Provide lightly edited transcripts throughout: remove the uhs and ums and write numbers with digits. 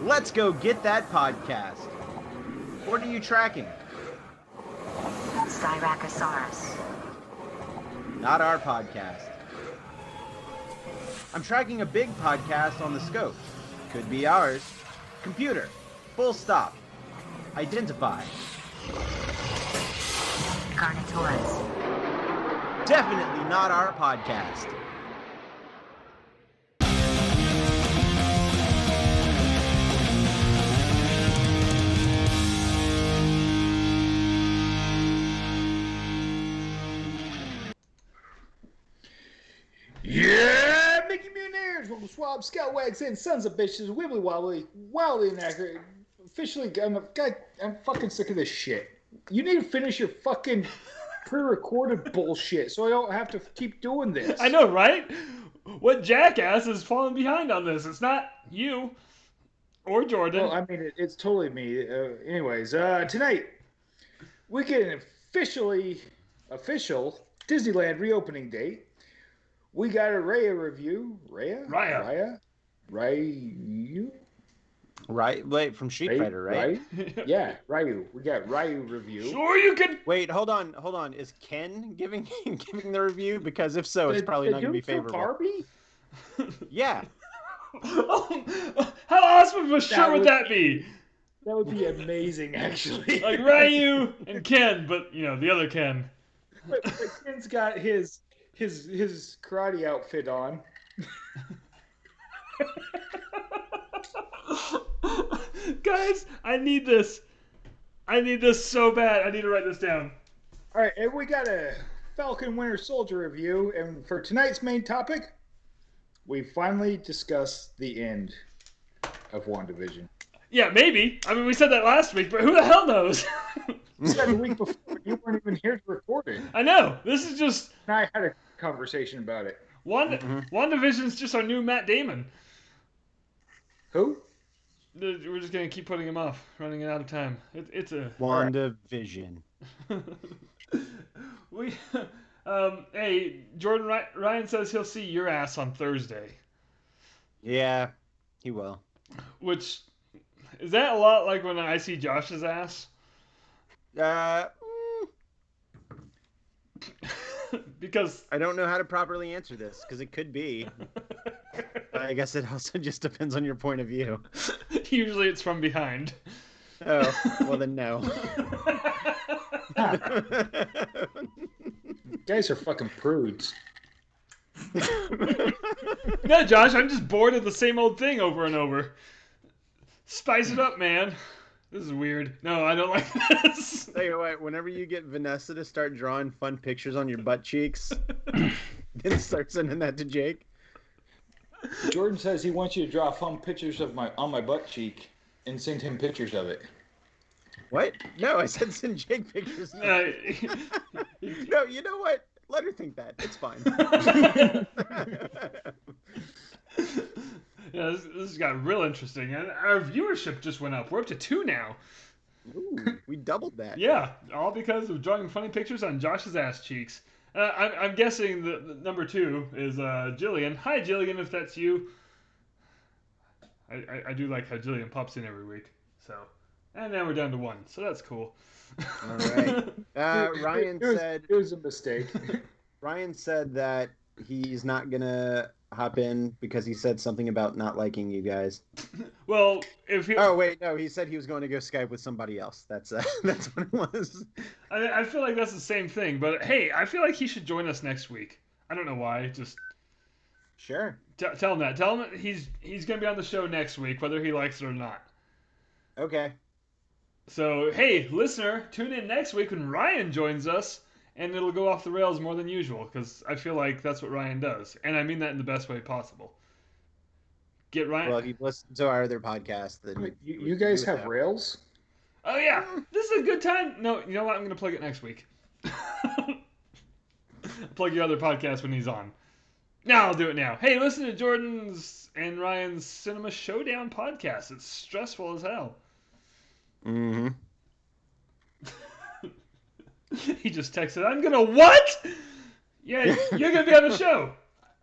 Let's go get that podcast. What are you tracking? Styracosaurus. Not our podcast. I'm tracking a big podcast on the scope. Could be ours. Computer. Full stop. Identify. Carnotaurus. Definitely not our podcast. Yeah, Mickey Mutineers, Uncle Swab, Scalawags, and Sons of Bitches, Wibbly Wobbly, wildly inaccurate. Officially, I'm fucking sick of this shit. You need to finish your fucking pre-recorded bullshit so I don't have to keep doing this. I know, right? What jackass is falling behind on this? It's not you or Jordan. Well, I mean, it's totally me. Anyways, tonight we get an official Disneyland reopening date. We got a Raya review. Raya? Right, wait, from Street Fighter, right? Yeah, Ryu. We got Ryu review. Sure you can. Wait, hold on. Is Ken giving the review? Because if so, it's probably not going to be favorable. Barbie? Yeah. Oh, how awesome of a shirt would that be? That would be amazing, actually. Like Ryu and Ken, but the other Ken. But Ken's got his karate outfit on. Guys, I need this. I need this so bad. I need to write this down. All right, and we got a Falcon Winter Soldier review, and for tonight's main topic, we finally discussed the end of WandaVision. Yeah, maybe. I mean, we said that last week, but who the hell knows? We said the week before, you weren't even here to record it. I know. This is just... And I had a conversation about it. WandaVision's just our new Matt Damon. Who? We're just going to keep putting him off, running out of time. It's a... WandaVision. Hey, Jordan, Ryan says he'll see your ass on Thursday. Yeah, he will. Which, is that a lot like when I see Josh's ass? Because I don't know how to properly answer this, because it could be. But I guess it also just depends on your point of view. Usually it's from behind. Oh, well then no. You guys are fucking prudes. No, Josh, I'm just bored of the same old thing over and over. Spice it up, man. This is weird. No, I don't like this. Tell you what, whenever you get Vanessa to start drawing fun pictures on your butt cheeks, then start sending that to Jake. Jordan says he wants you to draw fun pictures of on my butt cheek and send him pictures of it. What? No, I said send Jake pictures. No, you know what? Let her think that. It's fine. Yeah, this got real interesting. And our viewership just went up. We're up to 2 now. Ooh, we doubled that. Yeah, all because of drawing funny pictures on Josh's ass cheeks. I'm guessing the number 2 is Jillian. Hi, Jillian, if that's you. I do like how Jillian pops in every week. So, and now we're down to 1, so that's cool. All right. Ryan said it was a mistake. Ryan said that he's not gonna hop in because he said something about not liking you guys. Well, if he... Oh wait, no, he said he was going to go Skype with somebody else. That's what it was. I feel like that's the same thing, but hey, I feel like he should join us next week. I don't know why. Just sure. Tell him that. Tell him he's gonna be on the show next week, whether he likes it or not. Okay. So hey, listener, tune in next week when Ryan joins us. And it'll go off the rails more than usual, because I feel like that's what Ryan does. And I mean that in the best way possible. Get Ryan... Well, if you listen to our other podcast, then... You guys have rails? Oh, yeah. This is a good time. No, you know what? I'm going to plug it next week. Plug your other podcast when he's on. Now I'll do it now. Hey, listen to Jordan's and Ryan's Cinema Showdown podcast. It's stressful as hell. Mm-hmm. He just texted, I'm gonna what? Yeah, you're gonna be on the show.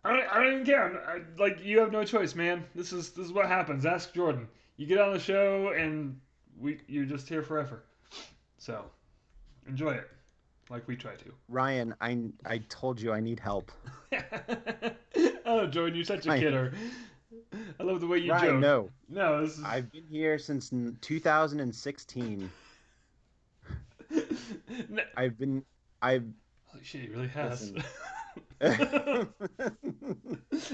I don't even care. Like, you have no choice, man. This is what happens. Ask Jordan. You get on the show, and you're just here forever. So, enjoy it, like we try to. Ryan, I told you I need help. Oh, Jordan, you're such a Ryan, kidder. I love the way you Ryan, joke. no. No, this is. I've been here since 2016. No. I've Holy shit, he really has. listen. I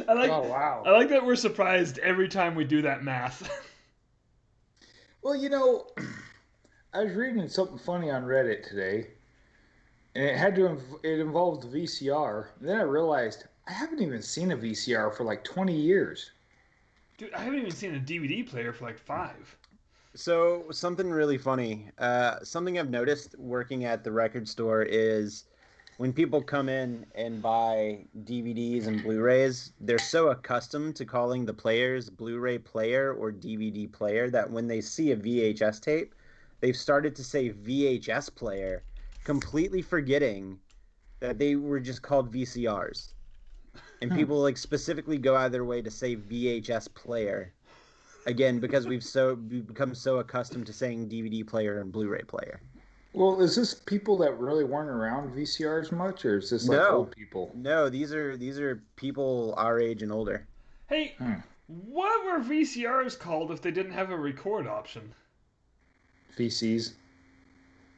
Oh, wow. like that we're surprised every time we do that math. Well, I was reading something funny on Reddit today, and it involved the VCR. And then I realized I haven't even seen a VCR for like 20 years. Dude, I haven't even seen a DVD player for like 5. So something really funny. Something I've noticed working at the record store is when people come in and buy DVDs and Blu-rays, they're so accustomed to calling the players Blu-ray player or DVD player that when they see a VHS tape, they've started to say VHS player, completely forgetting that they were just called VCRs. And people like specifically go out of their way to say VHS player. Again, because we've become so accustomed to saying DVD player and Blu-ray player. Well, is this people that really weren't around VCRs much, or is this like No. old people? No, these are people our age and older. Hey, what were VCRs called if they didn't have a record option? VCs.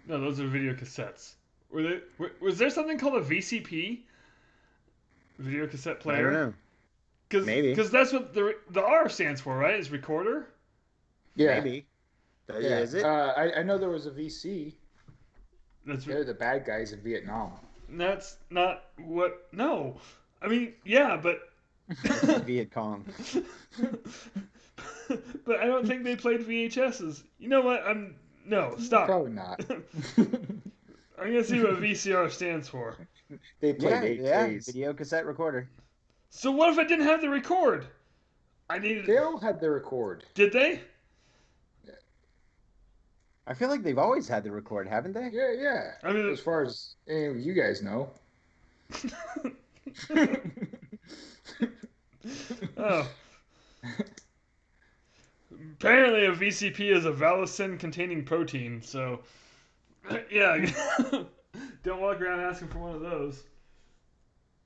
No, those are video cassettes. Was there something called a VCP? Video cassette player? I don't know. Maybe. Because that's what the R stands for, right? Is recorder? Yeah. Maybe. Yeah. Is it? I know there was a VC. That's They're the bad guys in Vietnam. That's not what. No, I mean, yeah, but. Viet Cong. But I don't think they played VHSs. You know what? No, stop. Probably not. I'm gonna see what VCR stands for. They played 8Ks. Video cassette recorder. So what if I didn't have the record? They all had the record. Did they? I feel like they've always had the record, haven't they? Yeah. I mean, as far as any of you guys know. Oh. Apparently, a VCP is a valicin-containing protein. So, yeah, don't walk around asking for one of those.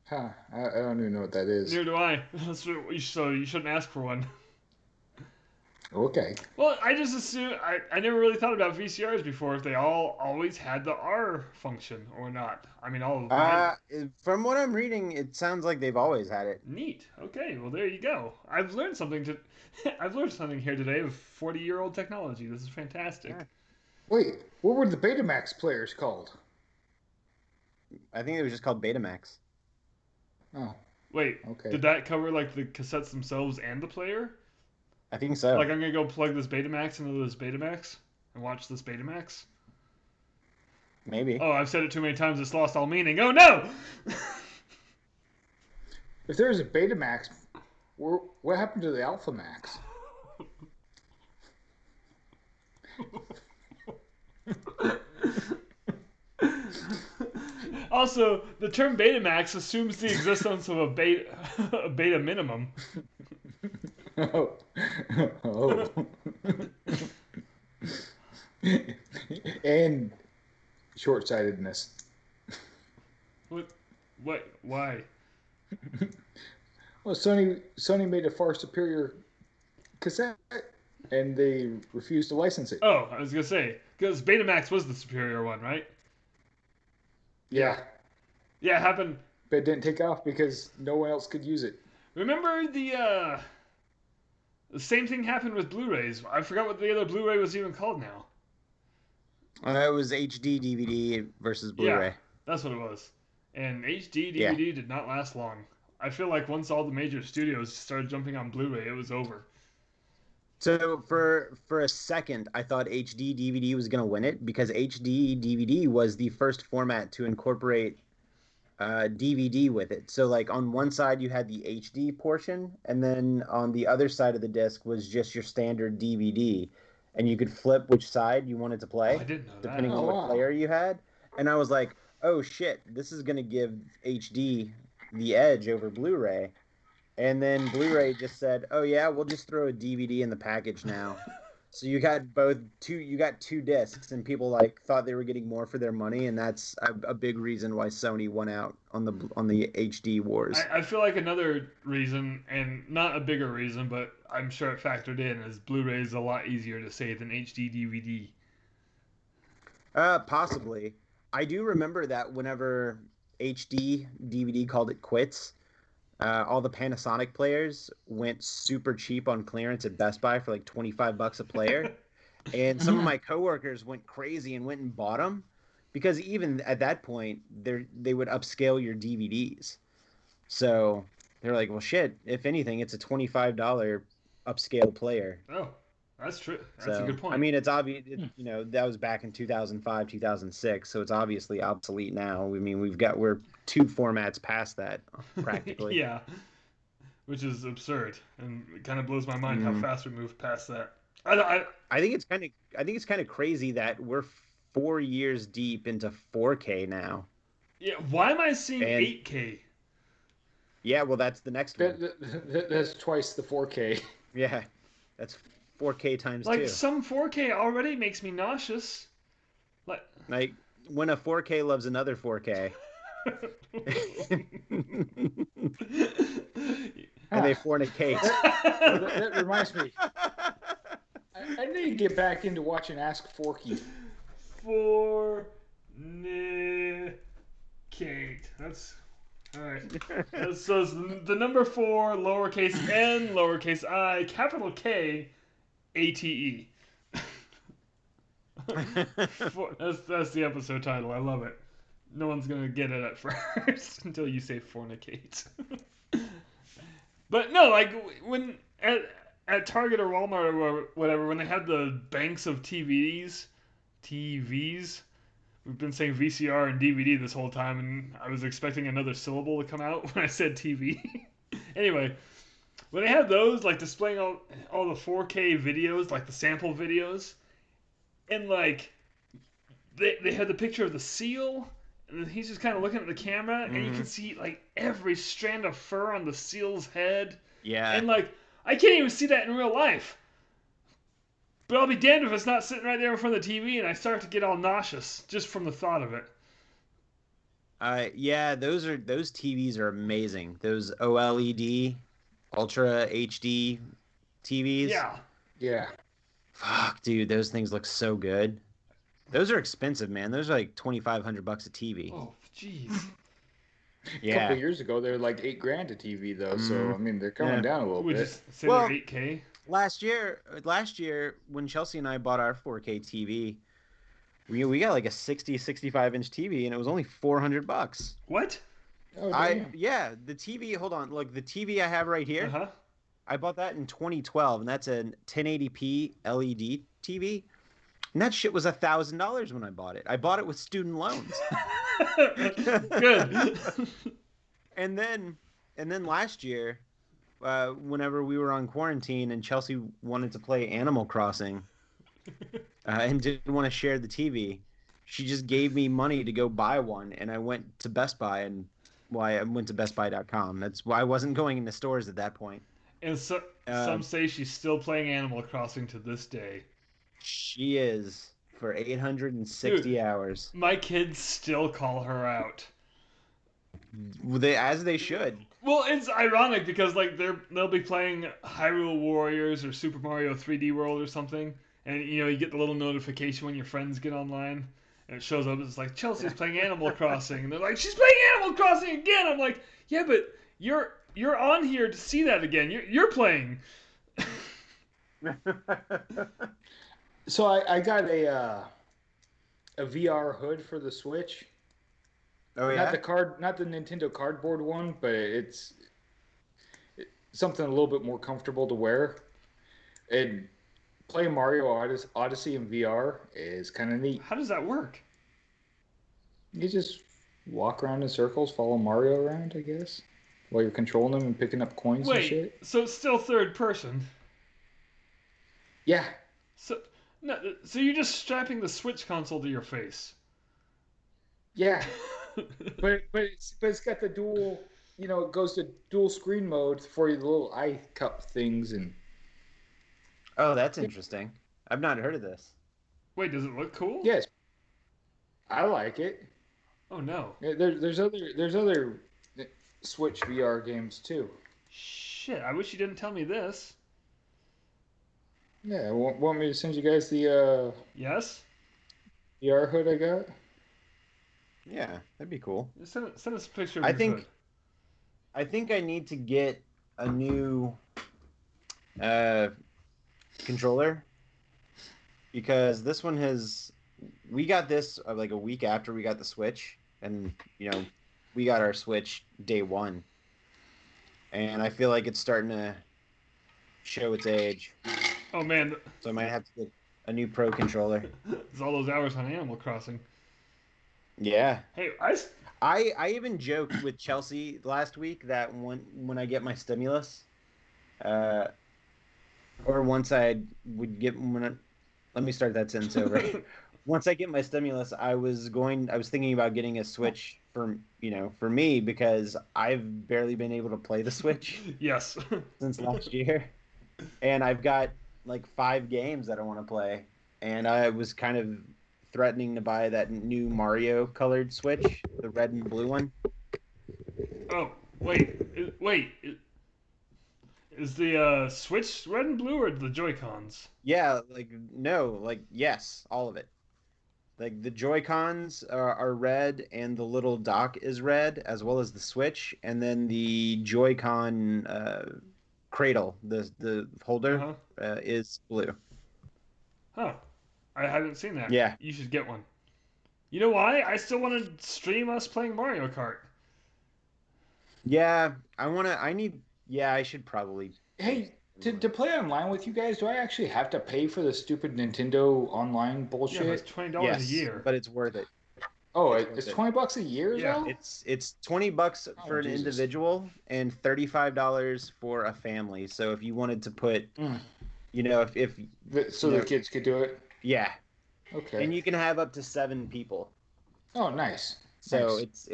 Huh? I don't even know what that is. Neither do I. So you shouldn't ask for one. Okay. Well, I just assume I never really thought about VCRs before. If they always had the R function or not. I mean, all of them. From what I'm reading, it sounds like they've always had it. Neat. Okay. Well, there you go. I've learned something I've learned something here today of 40-year-old technology. This is fantastic. Yeah. Wait, what were the Betamax players called? I think it was just called Betamax. Oh. Wait. Okay. Did that cover like the cassettes themselves and the player? I think so. Like I'm gonna go plug this Betamax into this Betamax and watch this Betamax? Maybe. Oh, I've said it too many times. It's lost all meaning. Oh no! If there's a Betamax, what happened to the Alphamax? Also, the term Betamax assumes the existence of a beta minimum. Oh. And short-sightedness. What? Why? Well, Sony made a far superior cassette, and they refused to license it. Oh, I was gonna say because Betamax was the superior one, right? Yeah. Yeah, it happened. But it didn't take off because no one else could use it. Remember the same thing happened with Blu-rays. I forgot what the other Blu-ray was even called now. It was HD DVD versus Blu-ray. Yeah, that's what it was. And HD DVD did not last long. I feel like once all the major studios started jumping on Blu-ray, it was over. So for a second, I thought HD DVD was going to win it because HD DVD was the first format to incorporate DVD with it. So like on one side you had the HD portion, and then on the other side of the disc was just your standard DVD, and you could flip which side you wanted to play. Oh, I didn't know that. Depending on what player you had. And I was like, oh shit, this is going to give HD the edge over Blu-ray. And then Blu-ray just said, "Oh yeah, we'll just throw a DVD in the package now." So you got two discs, and people like thought they were getting more for their money, and that's a big reason why Sony won out on the HD wars. I feel like another reason, and not a bigger reason, but I'm sure it factored in, is Blu-ray is a lot easier to save than HD DVD. Possibly. I do remember that whenever HD DVD called it quits, all the Panasonic players went super cheap on clearance at Best Buy for like $25 a player. And some of my coworkers went crazy and went and bought them because even at that point, they would upscale your DVDs. So they're like, well, shit, if anything, it's a $25 upscale player. Oh, that's true. That's a So, good point. I mean, it's obvious, that was back in 2005, 2006. So it's obviously obsolete now. I mean, we're two formats past that practically. Yeah, which is absurd, and it kind of blows my mind how fast we moved past that. I think it's kind of crazy that we're 4 years deep into 4K now. Yeah, why am I seeing And 8K? yeah, well, that's the next one. That's twice the 4K. Yeah, that's 4K times Like two. some 4K already makes me nauseous. Like when a 4K loves another 4K. And they fornicate. That reminds me. I need to get back into watching Ask Forky. 4niKate. That's all right. So it's the number 4, lowercase n, lowercase I, capital K, ATE. That's the episode title. I love it. No one's gonna get it at first until you say fornicate. But no, like when at Target or Walmart or whatever, when they had the banks of TVs, we've been saying VCR and DVD this whole time, and I was expecting another syllable to come out when I said TV. Anyway, when they had those, like displaying all the 4K videos, like the sample videos, and like they had the picture of the seal, and then he's just kind of looking at the camera, and you can see like every strand of fur on the seal's head. Yeah. And like I can't even see that in real life. But I'll be damned if it's not sitting right there in front of the TV, and I start to get all nauseous just from the thought of it. Yeah, those TVs are amazing. Those OLED, Ultra HD TVs. Yeah. Yeah. Fuck, dude, those things look so good. Those are expensive, man. Those are like $2,500 a TV. Oh, jeez. A couple of years ago, they were like $8,000 a TV, though. So I mean, they're coming down a little We bit. just say they're 8K. Last year, when Chelsea and I bought our 4K TV, we got like a 65 inch TV, and it was only $400. What? Oh, damn. The TV. Hold on, look, the TV I have right here. Uh-huh. I bought that in 2012, and that's a 1080p LED TV. And that shit was $1,000 when I bought it. I bought it with student loans. Good. And then last year, whenever we were on quarantine and Chelsea wanted to play Animal Crossing, and didn't want to share the TV, she just gave me money to go buy one, and I went to Best Buy, and I went to bestbuy.com. That's why I wasn't going into stores at that point. And some say she's still playing Animal Crossing to this day. She is, for 860 hours. My kids still call her out. As they should. Well, it's ironic because like they'll be playing Hyrule Warriors or Super Mario 3D World or something, and you get the little notification when your friends get online, and it shows up. It's like Chelsea's playing Animal Crossing, and they're like, "She's playing Animal Crossing again." I'm like, "Yeah, but you're on here to see that again. You're playing." So I got a VR hood for the Switch. Oh yeah. Not the Nintendo cardboard one, but it's something a little bit more comfortable to wear. And playing Mario Odyssey in VR is kind of neat. How does that work? You just walk around in circles, follow Mario around, I guess, while you're controlling them and picking up coins and shit. So it's still third person? Yeah. So you're just strapping the Switch console to your face? Yeah. but it's got the dual it goes to dual screen mode for the little eye cup things, and Oh, that's interesting. I've not heard of this. Wait, does it look cool? yes, I like it. Oh no. There's other Switch VR games too. Shit, I wish you didn't tell me this. Yeah, want me to send you guys the Yes? VR hood I got? Yeah, that'd be cool. Send us a picture of I your think hood. I think I need to get a new uh, controller because this one has. We got this like a week after we got the Switch, and we got our Switch day one, and I feel like it's starting to show its age. Oh man, So I might have to get a new Pro controller. there's all those hours on Animal Crossing. Yeah. Hey, I even joked with Chelsea last week that when I get my stimulus, uh, or once I would get let me start that sentence over. Once I get my stimulus, I was thinking about getting a Switch for me because I've barely been able to play the Switch yes. since last year, and I've got like 5 games that I want to play, and I was kind of threatening to buy that new Mario colored Switch, the red and blue one. Oh, wait. Is the Switch red and blue or the Joy Cons? Yeah, like no, like yes, all of it. Like the Joy Cons are red, and the little dock is red, as well as the Switch, and then the Joy-Con cradle, the Uh holder, huh. is blue. Huh. I haven't seen that. Yeah, You should get one. You know why? I still want to stream us playing Mario Kart. yeah. I need. Yeah, I should probably do Hey, something. to play online with you guys, do I actually have to pay for the stupid Nintendo online Yeah, but it's bullshit? $20 a Yes, year. but it's worth it. Oh, It's worth it's it. $20 a year Yeah. though? It's $20 Oh, for an Jesus. individual and $35 for a family. So if you wanted to put, Mm. if So you the know, kids could do it? yeah, Okay. and you can have up to 7 people. Oh, nice. So Nice.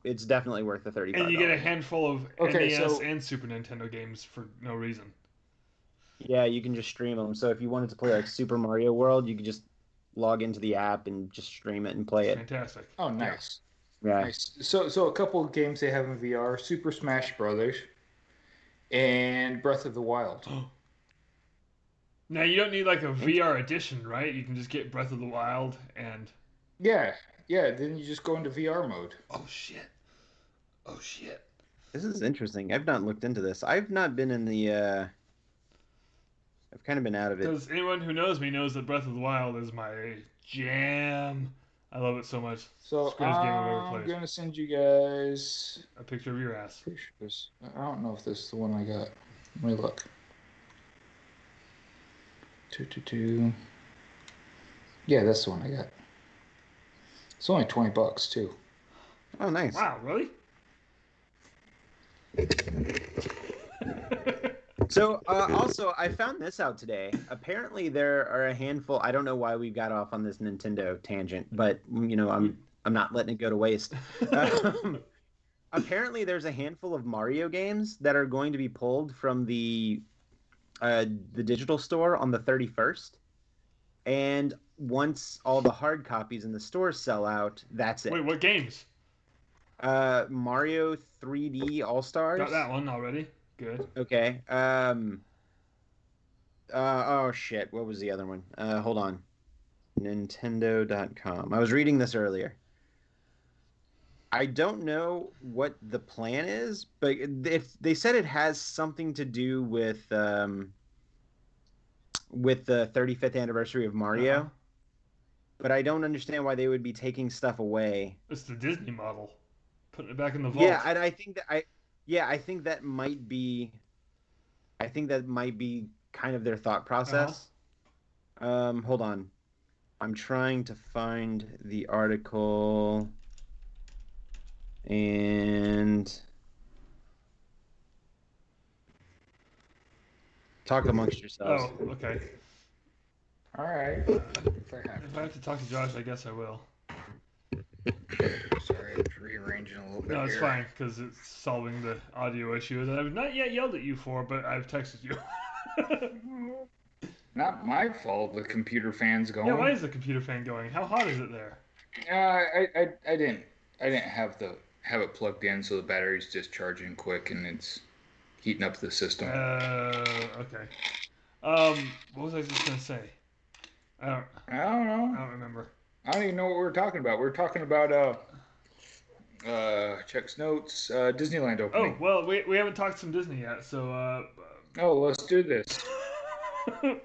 it's definitely worth the thirty And five you get a dollars. handful of Okay, NES so and Super Nintendo games for no reason. Yeah, you can just stream them. So if you wanted to play like Super Mario World, you could just log into the app and just stream it and play it. Fantastic. oh, Yeah. nice. Yeah. Nice. So a couple of games they have in VR, Super Smash Brothers and Breath of the Wild. Now you don't need like a VR edition, right? You can just get Breath of the Wild and Yeah. Yeah, then you just go into VR mode. oh shit. Oh shit. This is interesting. I've not looked into this. I've not been in the I've kind of been out of it. Because anyone who knows me knows that Breath of the Wild is my jam. I love it so much. So It's the greatest game I've ever I'm played. gonna send you guys A picture of your ass. pictures. I don't know if this is the one I got. Let me look. 222. Yeah, that's the one I got. It's only $20 too. Oh, nice. Wow, really? So also, I found this out today. Apparently, there are a handful. I don't know why we got off on this Nintendo tangent, but I'm not letting it go to waste. Apparently, there's a handful of Mario games that are going to be pulled from the digital store on the 31st. And once all the hard copies in the stores sell out, that's it. Wait, what games? Mario 3D All Stars. Got that one already. Good. Okay. Oh shit. What was the other one? Hold on. Nintendo.com. I was reading this earlier. I don't know what the plan is, but if they said it has something to do with the 35th anniversary of Mario, Uh-huh. but I don't understand why they would be taking stuff away. It's the Disney model. Putting it back in the vault. Yeah, and I think that might be kind of their thought process. Hold on. I'm trying to find the article and talk amongst yourselves. Oh, okay. All right. If I have to talk to Josh, I guess I will. Sorry, I'm rearranging a little bit No, it's here. fine because it's solving the audio issue that I've not yet yelled at you for, but I've texted you. Not my fault. The computer fan's going. Yeah, why is the computer fan going? How hot is it there? I didn't have it plugged in, so the battery's discharging quick and it's heating up the system. Okay. What was I just gonna say? I don't I don't know. remember. I don't even know what we were talking about. We were talking about checks notes, Disneyland Oh, opening. well, we haven't talked some Disney yet, so Oh, let's do this.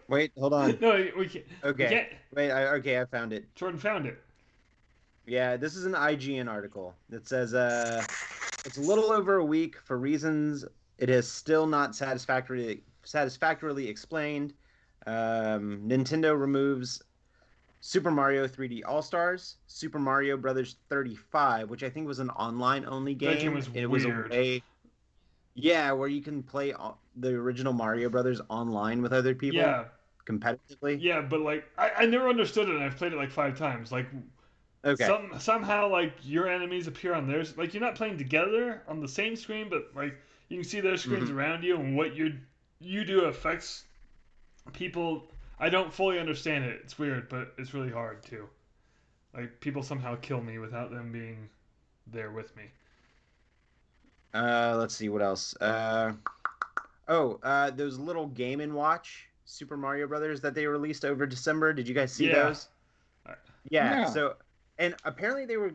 Wait, hold on. No, we can't. Okay. We can't. Wait, okay, I found it. Jordan found it. Yeah, this is an IGN article that says it's a little over a week for reasons it has still not satisfactorily explained. Nintendo removes Super Mario 3D All Stars, Super Mario Brothers 35, which I think was an online only game. That game was It weird. was a way, yeah, where you can play the original Mario Brothers online with other people. Yeah. Competitively. Yeah, but like I never understood it, and I've played it like 5 times. Like, Okay. somehow like your enemies appear on theirs. Like you're not playing together on the same screen, but like you can see their screens around you, and what you do affects people. I don't fully understand it. It's weird, but it's really hard too. Like people somehow kill me without them being there with me. Let's see what else. Those little Game and Watch Super Mario Brothers that they released over December. Did you guys see Yeah. those? Yeah. Yeah. So, and apparently they were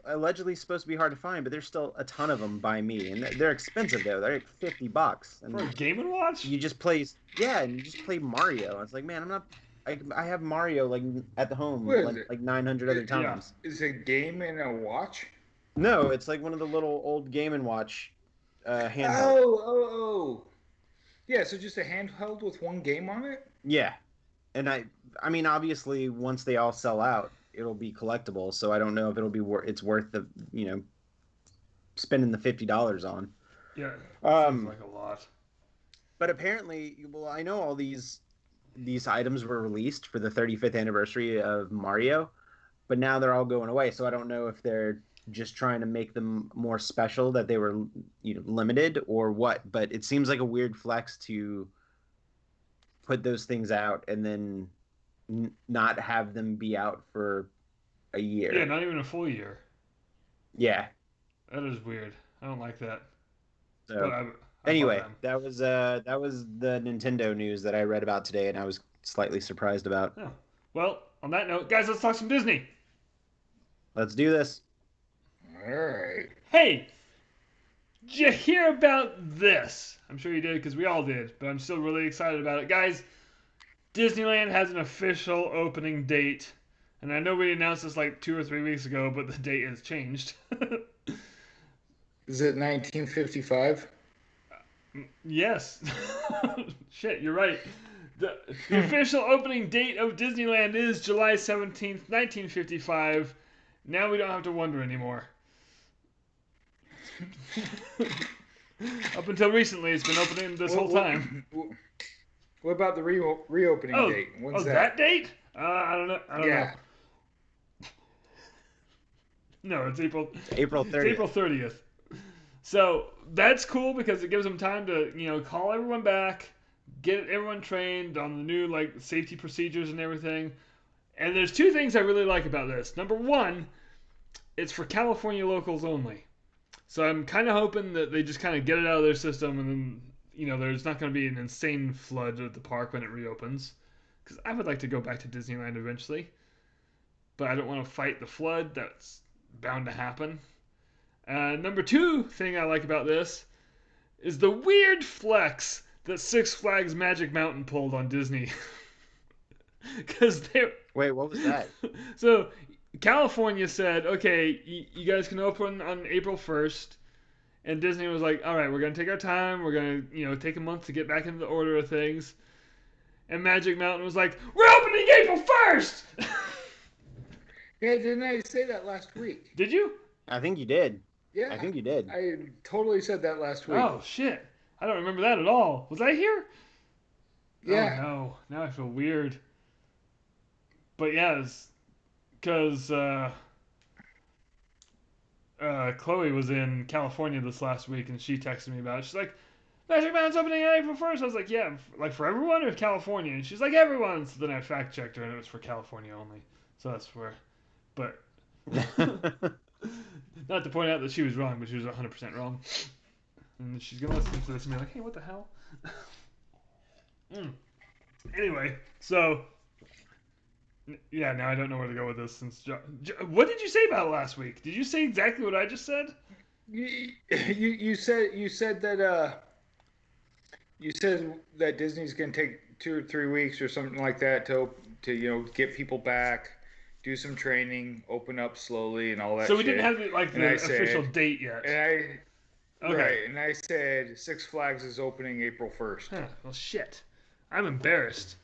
allegedly supposed to be hard to find, but there's still a ton of them by me, and they're expensive though. They're like $50, and For a Game and Watch? you just play. Yeah, and you just play Mario. It's like, man, I'm not. I have Mario like at the home What is it? like 900 other Yeah. times. Is it a game and a watch? No, it's like one of the little old Game and Watch handheld. Oh. Yeah, so just a handheld with one game on it? Yeah, and I mean, obviously, once they all sell out, it'll be collectible. So I don't know if it'll be it's worth the spending the $50 on. Yeah. Um, Seems like a lot. But apparently, well, I know all these items were released for the 35th anniversary of Mario, but now they're all going away. So I don't know if they're just trying to make them more special, that they were limited, or what. But it seems like a weird flex to put those things out and then not have them be out for a year. Yeah, not even a full year. Yeah. That is weird. I don't like that. So But I anyway, bought them. that was the Nintendo news that I read about today, and I was slightly surprised about. Oh. Well, on that note, guys, let's talk some Disney. Let's do this. All right. Hey, did you hear about this? I'm sure you did because we all did, but I'm still really excited about it. Guys, Disneyland has an official opening date. And I know we announced this like 2 or 3 weeks ago, but the date has changed. Is it 1955? Yes. Shit, you're right. The official opening date of Disneyland is July 17th, 1955. Now we don't have to wonder anymore. Up until recently, it's been opening this whole time. What about the reopening date? When's that date? I don't know. Yeah. No, it's April. April 30th. It's April 30th. So that's cool because it gives them time to, call everyone back, get everyone trained on the new safety procedures and everything. And there's 2 things I really like about this. Number 1, it's for California locals only. So I'm kind of hoping that they just kind of get it out of their system, and then there's not going to be an insane flood at the park when it reopens. Because I would like to go back to Disneyland eventually, but I don't want to fight the flood. That's bound to happen. Number 2 thing I like about this is the weird flex that Six Flags Magic Mountain pulled on Disney. Because Wait, what was that? So California said, okay, you guys can open on April 1st. And Disney was like, all right, we're going to take our time. We're going to, take a month to get back into the order of things. And Magic Mountain was like, we're opening April 1st! Yeah, didn't I say that last week? Did you? I think you did. Yeah. I think you did. I totally said that last week. Oh, shit. I don't remember that at all. Was I here? Yeah. Oh, no. Now I feel weird. But yeah, because Chloe was in California this last week, and she texted me about it. She's like, Magic Mountain's opening on April 1st. I was like, yeah, like for everyone or California? And she's like, everyone. So then I fact checked her, and it was for California only. So that's where. But not to point out that she was wrong, but she was 100% wrong. And she's gonna listen to this and be like, hey, what the hell? Anyway, so yeah, now I don't know where to go with this. Since what did you say about it last week? Did you say exactly what I just said? You said that Disney's gonna take 2 or 3 weeks or something like that to get people back, do some training, open up slowly, and all that. So we shit. didn't have the official date yet. Right, and I said Six Flags is opening April 1st. Huh, well, shit. I'm embarrassed.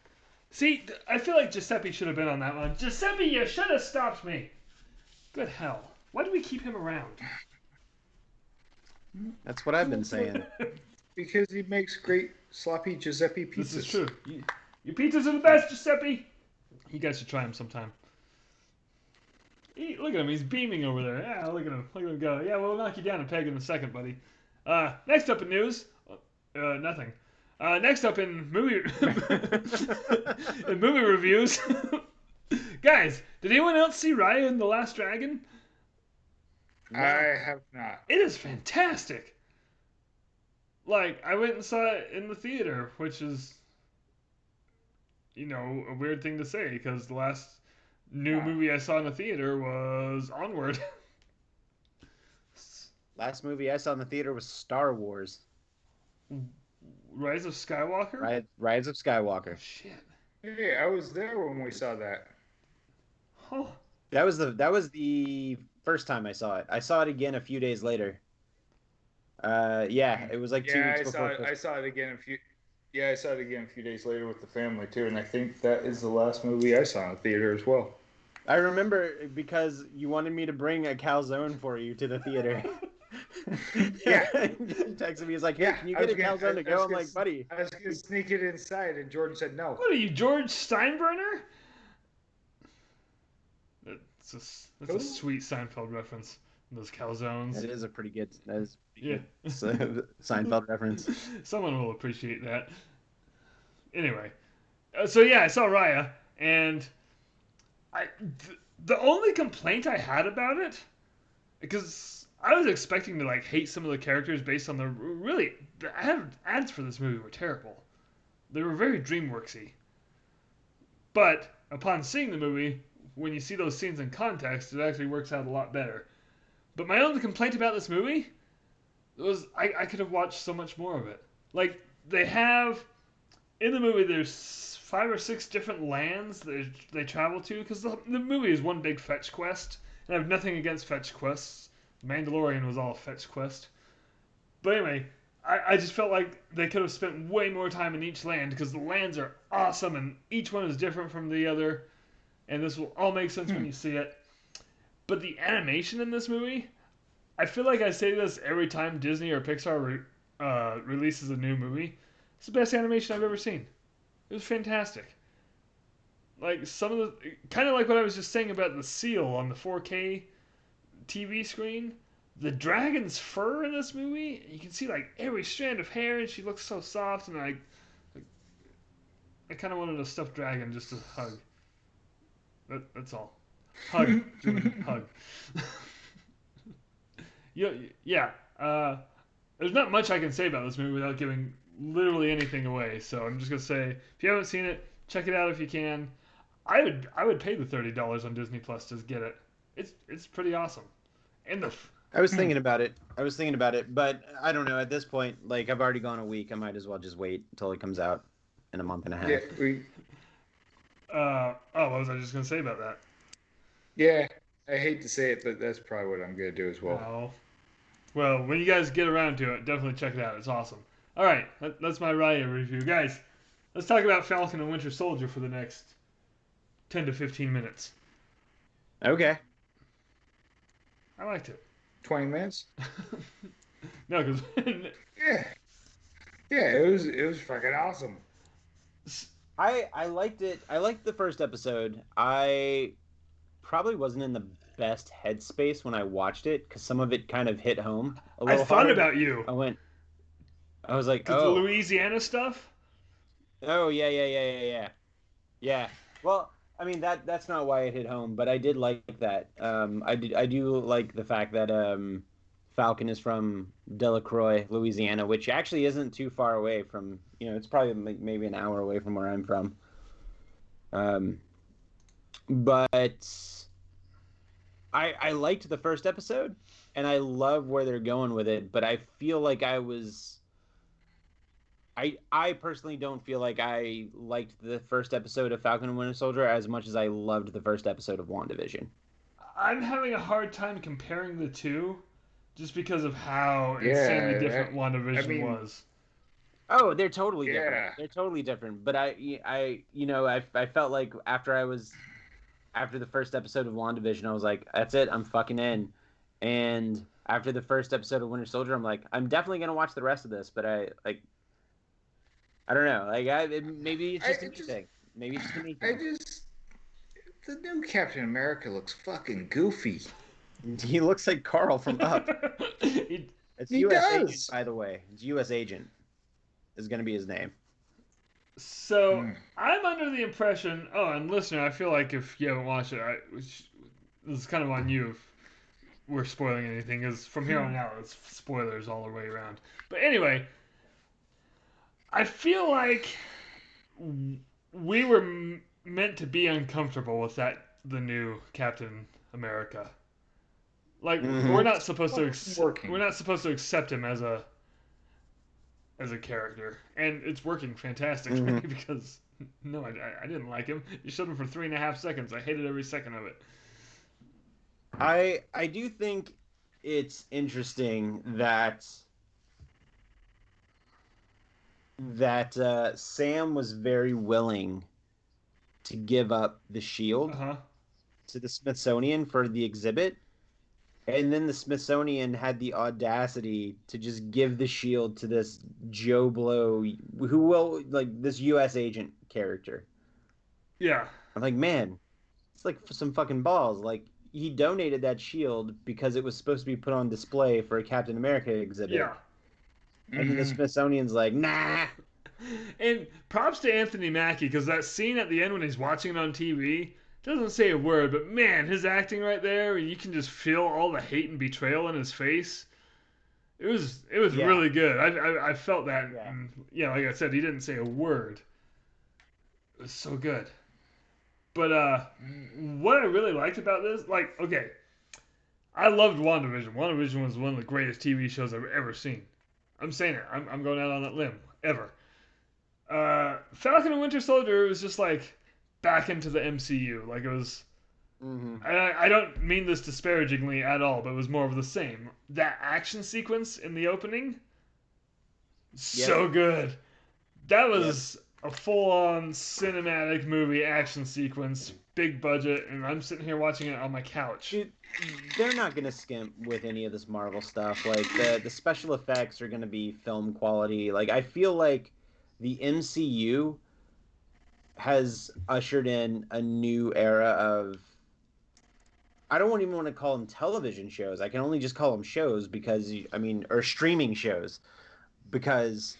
See, I feel like Giuseppe should have been on that one. Giuseppe, you should have stopped me. Good hell. Why do we keep him around? That's what I've been saying. Because he makes great sloppy Giuseppe pizzas. This is true. Your pizzas are the best, Giuseppe. You guys should try them sometime. Look at him. He's beaming over there. Yeah, look at him. Look at him go. Yeah, we'll knock you down a peg in a second, buddy. Next up in news. Nothing. Next up in movie in movie reviews. Guys, did anyone else see Raya and the Last Dragon? No. I have not. It is fantastic. Like, I went and saw it in the theater, which is, a weird thing to say, because the last new movie I saw in the theater was Onward. Last movie I saw in the theater was Star Wars. Rise of Skywalker? Rise of Skywalker. Shit. Hey, I was there when we saw that. Huh. That was the first time I saw it. I saw it again a few days later. It was like 2 weeks before. I saw it again a few days later with the family too, and I think that is the last movie I saw in the theater as well. I remember because you wanted me to bring a calzone for you to the theater. Yeah. He texted me. He's like, "Hey, can you get a calzone to go?" I'm like, "Buddy." I was gonna sneak it inside, and Jordan said no. What are you, George Steinbrenner? That's a sweet Seinfeld reference. Those calzones. That is a pretty good. Yeah. Seinfeld reference. Someone will appreciate that. Anyway, so yeah, I saw Raya, and the only complaint I had about it, because I was expecting to hate some of the characters based on the ads for this movie were terrible. They were very DreamWorksy. But upon seeing the movie, when you see those scenes in context, it actually works out a lot better. But my only complaint about this movie was I could have watched so much more of it. Like, they have, in the movie, there's 5 or 6 different lands that they travel to, because the movie is one big fetch quest, and I have nothing against fetch quests. Mandalorian was all a fetch quest. But anyway, I just felt like they could have spent way more time in each land, because the lands are awesome, and each one is different from the other, and this will all make sense when you see it. But the animation in this movie, I feel like I say this every time Disney or Pixar releases a new movie. It's the best animation I've ever seen. It was fantastic. Like, some of the... Kind of like what I was just saying about the seal on the 4K TV screen. The dragon's fur in this movie, you can see, every strand of hair, and she looks so soft, and I kind of wanted a stuffed dragon just to hug. That's all. Hug. Hug. Yeah. There's not much I can say about this movie without giving literally anything away. So I'm just gonna say, if you haven't seen it, check it out if you can. I would pay the $30 on Disney Plus to get it. It's pretty awesome. And I was thinking about it, but I don't know. At this point, I've already gone a week. I might as well just wait until it comes out in a month and a half. Yeah. What was I just gonna say about that? Yeah, I hate to say it, but that's probably what I'm gonna do as well. Oh. Well, when you guys get around to it, definitely check it out. It's awesome. All right, that's my Raya review, guys. Let's talk about Falcon and Winter Soldier for the next 10 to 15 minutes. Okay. I liked it. 20 minutes? No, because yeah, it was fucking awesome. I liked it. I liked the first episode. I probably wasn't in the best headspace when I watched it because some of it kind of hit home a I little thought hard. about you. I went, I was like, Because the Louisiana stuff? oh yeah. Well, I mean that's not why it hit home, but I did like that. I do like the fact that Falcon is from Delacroix, Louisiana, which actually isn't too far away from, it's probably maybe an hour away from where I'm from. Um, but I liked the first episode, and I love where they're going with it. But I feel like I personally don't feel like I liked the first episode of Falcon and Winter Soldier as much as I loved the first episode of WandaVision. I'm having a hard time comparing the two just because of how insanely Yeah, different I WandaVision mean, was. Oh, they're totally different. yeah. They're totally different. But I felt like after the first episode of WandaVision, I was like, that's it, I'm fucking in. And after the first episode of Winter Soldier, I'm like, I'm definitely gonna watch the rest of this. But I don't know, maybe it's I just a me just, thing. Maybe it's just a me I thing. just, the new Captain America looks fucking goofy. He looks like Carl from Up. He- It's He U.S. Agent, does. by the way. It's U.S. Agent is gonna be his name. so Mm. I'm under the impression. Oh, and listener, I feel like if you haven't watched it, this is kind of on you if we're spoiling anything, because from here on out, it's spoilers all the way around. But anyway, I feel like we were meant to be uncomfortable with the new Captain America. Like we're Mm-hmm. not supposed to we're Working. not supposed to accept him as a character, and it's working fantastically Mm-hmm. because no, I didn't like him. You showed him for 3.5 seconds. I hated every second of it. I do think it's interesting that Sam was very willing to give up the Uh shield huh. to the Smithsonian for the exhibit, and then the Smithsonian had the audacity to just give the shield to this Joe Blow, who will like this U.S. agent character. Yeah. I'm like, man, it's like some fucking balls. Like he donated that shield because it was supposed to be put on display for a Captain America exhibit, Yeah. and then the Hmm. Smithsonian's like, nah. And props to Anthony Mackie because that scene at the end when he's watching it on TV doesn't say a word, but man, his acting right there, you can just feel all the hate and betrayal in his face. It was Yeah, really good. I felt that. yeah. And, yeah, like I said, he didn't say a word. It was so good. But what I really liked about this, like, okay, I loved WandaVision. WandaVision was one of the greatest TV shows I've ever seen. I'm saying it. I'm going out on that limb. Ever. Falcon and Winter Soldier was just like back into the MCU. Like it was. Mm-hmm. I don't mean this disparagingly at all, but it was more of the same. That action sequence in the opening, Yep, so good. That yep. was a full-on cinematic movie action sequence, big budget, and I'm sitting here watching it on my couch. Dude, they're not gonna skimp with any of this Marvel stuff. Like the special effects are gonna be film quality. Like I feel like the MCU has ushered in a new era of, I don't even want to call them television shows. I can only just call them shows because I mean, or streaming shows, because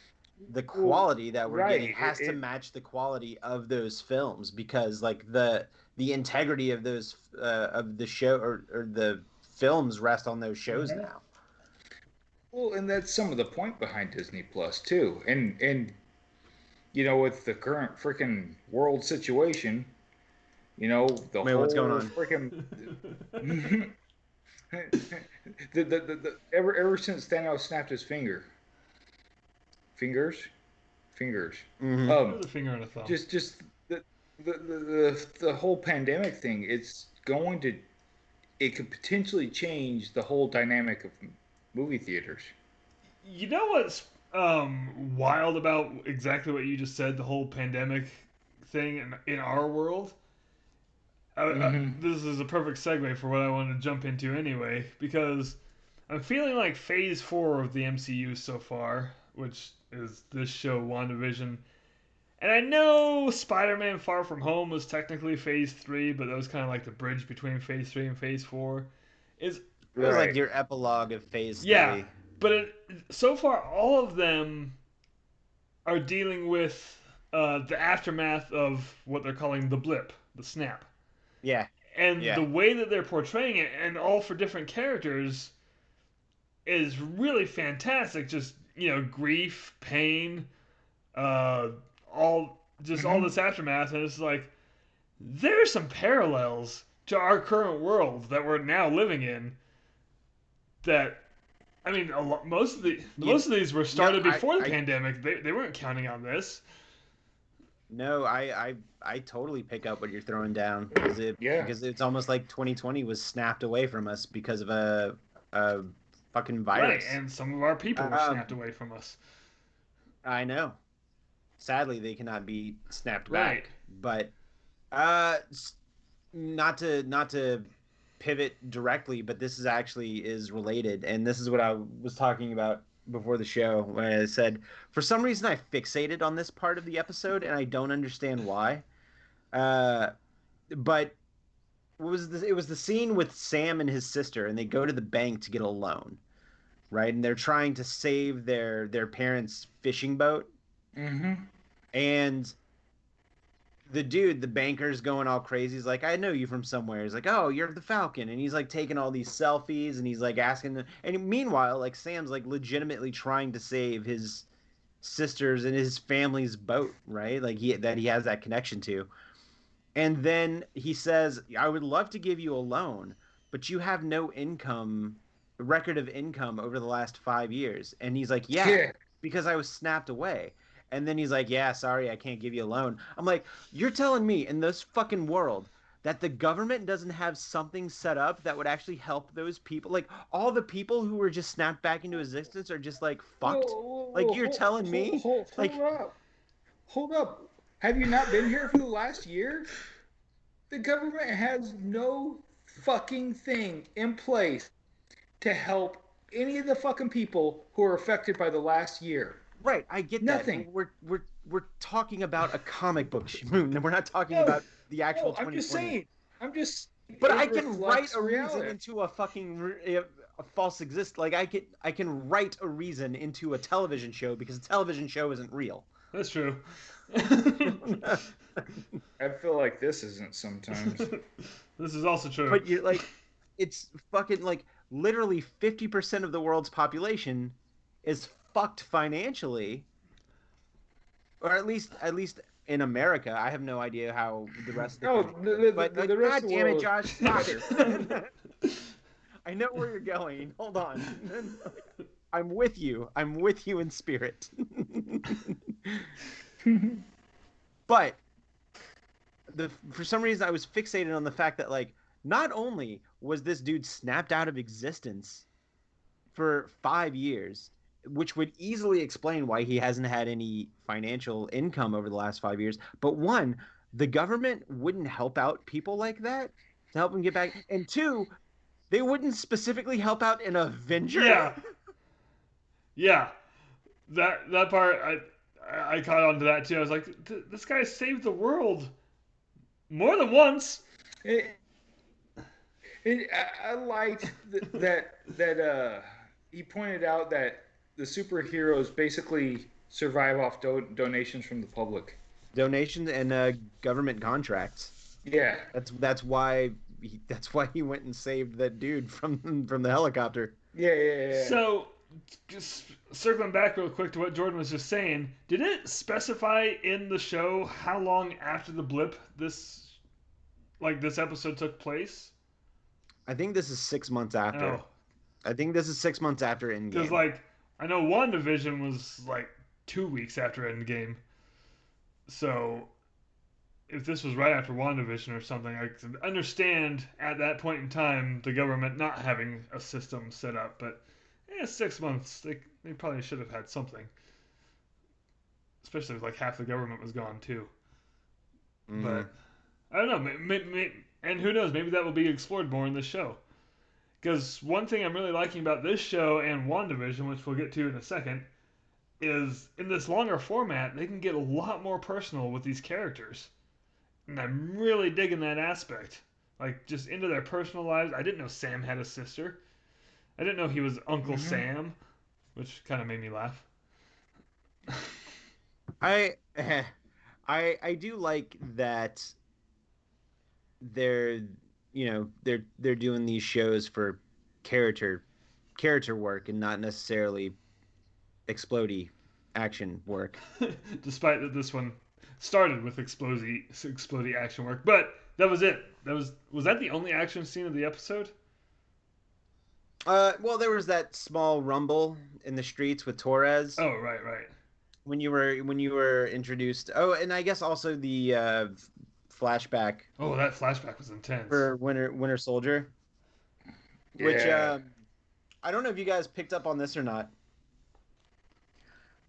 the Well, quality that we're getting right. has to match the quality of those films, because like the integrity of those of the show, or the films rest on those shows Mhm. now. Well, and that's some of the point behind Disney Plus too. And with the current freaking world situation, the Wait, what's going whole on? freaking ever since Thanos snapped his fingers, fingers. Mm-hmm. Um, With a finger and a thumb. just the whole pandemic thing. It could potentially change the whole dynamic of movie theaters. You know what's wild about exactly what you just said, the whole pandemic thing in our world? Mm-hmm. This is a perfect segue for what I wanted to jump into anyway, because I'm feeling like phase 4 of the MCU so far, which is this show, WandaVision, And I know Spider-Man Far From Home was technically Phase 3, but that was kind of like the bridge between Phase 3 and Phase 4. Is It was like Right. your epilogue of Phase Yeah, 3. but so far all of them are dealing with the aftermath of what they're calling the blip, the snap. Yeah, And the yeah. way that they're portraying it, and all for different characters, is really fantastic. Just, grief, pain, uh, all Hmm. this aftermath, and it's like there's some parallels to our current world that we're now living in. That I mean, You most of these were no, started I before the I pandemic. They weren't counting on this. no, I totally pick up what you're throwing down Yeah. because it's almost like 2020 was snapped away from us because of a fucking Right, virus. and some of our people were snapped Um, away from us. I know. Sadly, they cannot be snapped Right. back. But uh, not to pivot directly, but this is actually is related, and this is what I was talking about before the show when I said for some reason I fixated on this part of the episode, and I don't understand why. Uh, but it was the scene with Sam and his sister, and they go to the bank to get a loan, right? And they're trying to save their parents' fishing boat, Hmm. and the dude, the banker's going all crazy. He's like, I know you from somewhere. He's like, oh, you're the Falcon. And he's like taking all these selfies and he's like asking them. And meanwhile, like Sam's like legitimately trying to save his sisters and his family's boat, right? Like he has that connection to. And then he says, I would love to give you a loan, but you have no income, record of income over the last 5 years. And he's like, yeah, Yeah. because I was snapped away. And then he's like, yeah, sorry, I can't give you a loan. I'm like, you're telling me in this fucking world that the government doesn't have something set up that would actually help those people? Like, all the people who were just snapped back into existence are just like fucked? Like, you're telling me? Hold Like, up. Hold up. Have you not been here for the last year? The government has no fucking thing in place to help any of the fucking people who are affected by the last year. right, I get that, but Nothing. we're talking about a comic book, Shmoon, and we're not talking No, about the actual I'm just 2020. saying. I'm just But it I can write reflects a reason reality. into a fucking a false exist. Like I can write a reason into a television show because a television show isn't real. That's true. I feel like this isn't sometimes. This is also true. But you're like, it's fucking like literally 50% of the world's population is fucked financially, or at least in America. I have no idea how the rest of the No, country is, but like, the rest god of the damn it, world Josh, is stop better. it. I know where you're going. Hold on. I'm with you. I'm with you in spirit. But for some reason I was fixated on the fact that like not only was this dude snapped out of existence for 5 years, which would easily explain why he hasn't had any financial income over the last 5 years. But one, the government wouldn't help out people like that to help them get back. And two, they wouldn't specifically help out an Avenger. Yeah, yeah. That part I caught on to that too. I was like, this guy saved the world more than once. It, I liked that he pointed out that the superheroes basically survive off donations from the public. Donations and government contracts. Yeah. That's why he went and saved that dude from the helicopter. Yeah. So, just circling back real quick to what Jordan was just saying, did it specify in the show how long after the blip this episode took place? I think this is 6 months after. Oh, I think this is 6 months after because Endgame. I know WandaVision was like 2 weeks after Endgame. So if this was right after WandaVision or something, I could understand at that point in time the government not having a system set up. But 6 months, they probably should have had something. Especially if like half the government was gone too. But I don't know. And who knows? Maybe that will be explored more in this show. Because one thing I'm really liking about this show and WandaVision, which we'll get to in a second, is in this longer format, they can get a lot more personal with these characters. And I'm really digging that aspect. Like, just into their personal lives. I didn't know Sam had a sister. I didn't know he was Uncle Sam, which kind of made me laugh. I I do like that they're they're doing these shows for character work and not necessarily explodey action work. Despite that this one started with explodey action work. But that was it. Was that the only action scene of the episode? Well, there was that small rumble in the streets with Torres Oh, right. when you were introduced. Oh, and I guess also the flashback Oh, that flashback was intense. for Winter Soldier, which Yeah. I don't know if you guys picked up on this or not,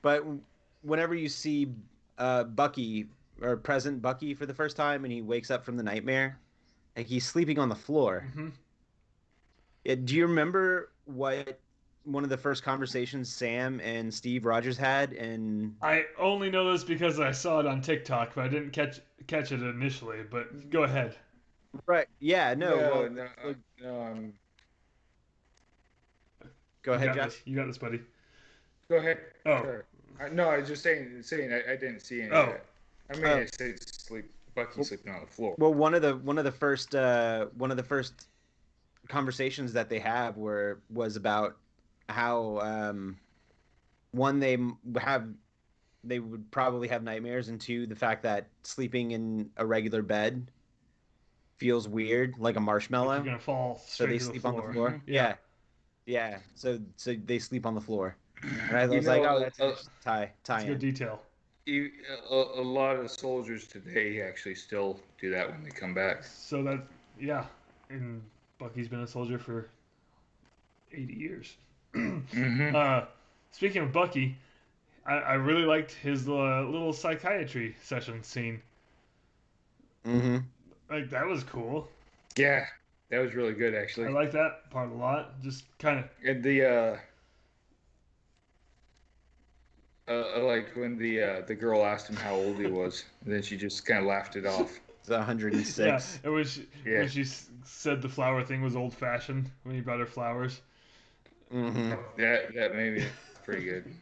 but whenever you see Bucky or present Bucky for the first time and he wakes up from the nightmare, like he's sleeping on the floor. Mm-hmm. Do you remember what one of the first conversations Sam and Steve Rogers had? And I only know this because I saw it on TikTok, but I didn't catch it initially. But go ahead. right, yeah, no, No, no. Go ahead, You got Josh. this. You got this, buddy. Go ahead. Oh. Sure. No, I was just saying I didn't see any Oh. of that. I mean, I said Bucky sleeping on the floor. Well, one of the first conversations that they have was about how one they would probably have nightmares, and two, the fact that sleeping in a regular bed feels weird, like a marshmallow. You're gonna fall So straight they to the sleep floor. on the floor. Yeah. Yeah. So they sleep on the floor, and I was You like, know, oh, that's a tie That's a good in. detail. A lot of soldiers today actually still do that when they come back. So that, yeah, and Bucky's been a soldier for 80 years. Speaking of Bucky, I really liked his little psychiatry session scene. Mm-hmm. Like, that was cool. Yeah, that was really good I actually. like that part a lot. Just kind of, And the like when the girl asked him how old he was, and then she just kind of laughed it off. It's 106. yeah. And when she said the flower thing was old fashioned when he brought her flowers. Mm-hmm. That made me pretty good.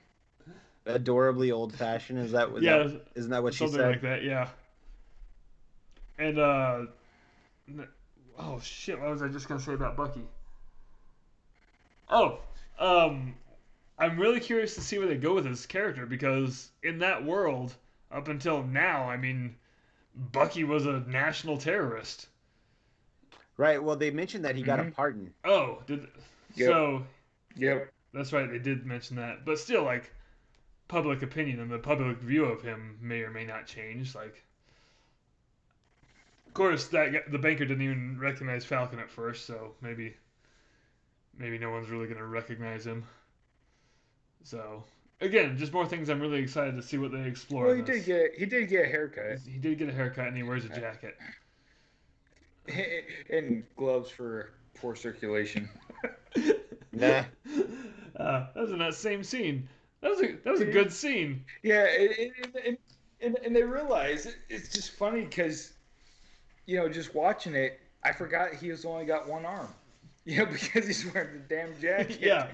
Adorably old fashioned. Is that what? Yeah, Isn't that what she something said? like that. Yeah. And oh shit, what was I just gonna say about Bucky? Oh, I'm really curious to see where they go with his character because in that world, up until now, I mean, Bucky was a national terrorist. Right. Well, they mentioned that he got a pardon. Oh, Yep. so Yep. that's right, they did mention that. But still, like, public opinion and the public view of him may or may not change. Like, of course, the banker didn't even recognize Falcon at first, so maybe no one's really gonna recognize him. So again, just more things I'm really excited to see what they explore. Well, in this. he did get a haircut He did get a haircut and he wears a jacket. and gloves for poor circulation. Nah. That was in that same scene. That was a good scene. Yeah, and they realize it's just funny because, just watching it, I forgot he has only got one arm. Because he's wearing the damn jacket. Yeah.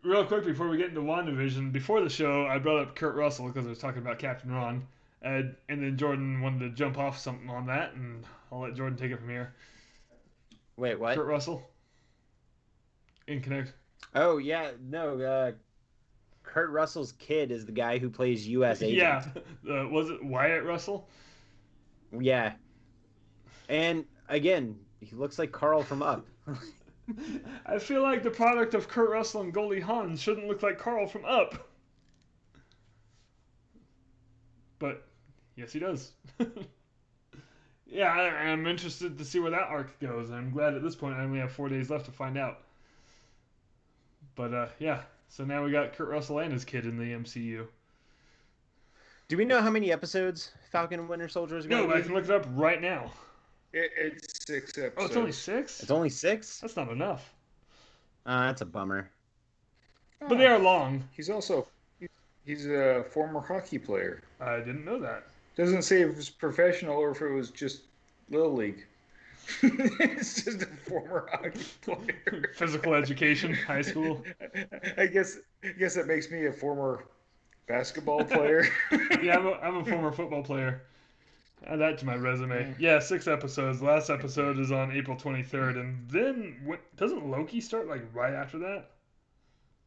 Real quick before we get into WandaVision, before the show, I brought up Kurt Russell because I was talking about Captain Ron, and then Jordan wanted to jump off something on that, and I'll let Jordan take it from here. Wait, what? Kurt Russell. In Connect. Oh yeah, no. Kurt Russell's kid is the guy who plays U.S. agent. Yeah. Was it Wyatt Russell? Yeah. And again, he looks like Carl from Up. I feel like the product of Kurt Russell and Goldie Hawn shouldn't look like Carl from Up. But yes, he does. Yeah, I'm interested to see where that arc goes. I'm glad at this point I only have 4 days left to find out. But yeah, so now we got Kurt Russell and his kid in the MCU. Do we know how many episodes Falcon and Winter Soldier is going No, to I be? can look it up right now. It's 6 episodes. Oh, it's only 6? It's only 6? That's not enough. That's a bummer. But they are long. He's also he's a former hockey player. I didn't know that. Doesn't say if it was professional or if it was just little league. It's just a former hockey player. Physical education, high school. I guess that makes me a former basketball player. Yeah, I'm a former football player. Add that to my resume. Yeah, 6 episodes. The last episode is on April 23rd, and then doesn't Loki start like right after that?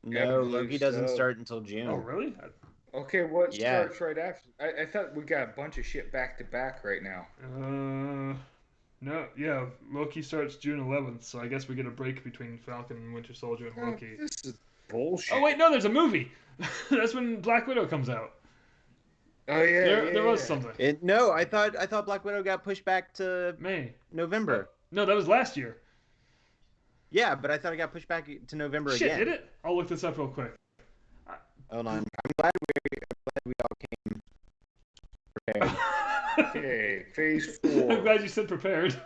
No, I believe Loki doesn't so. start until June. Oh, really? Okay, what Yeah. starts right after? I thought we got a bunch of shit back to back right now. No, yeah, Loki starts June 11th, so I guess we get a break between Falcon and Winter Soldier and Loki. This is bullshit. Oh wait, no, there's a movie. That's when Black Widow comes out. Oh yeah, There was something. No, I thought Black Widow got pushed back to May. November. No, that was last year. Yeah, but I thought it got pushed back to November Shit, again. did it? I'll look this up real quick. Hold on. I'm glad we all came prepared. Okay, phase I'm 4. glad you said prepared.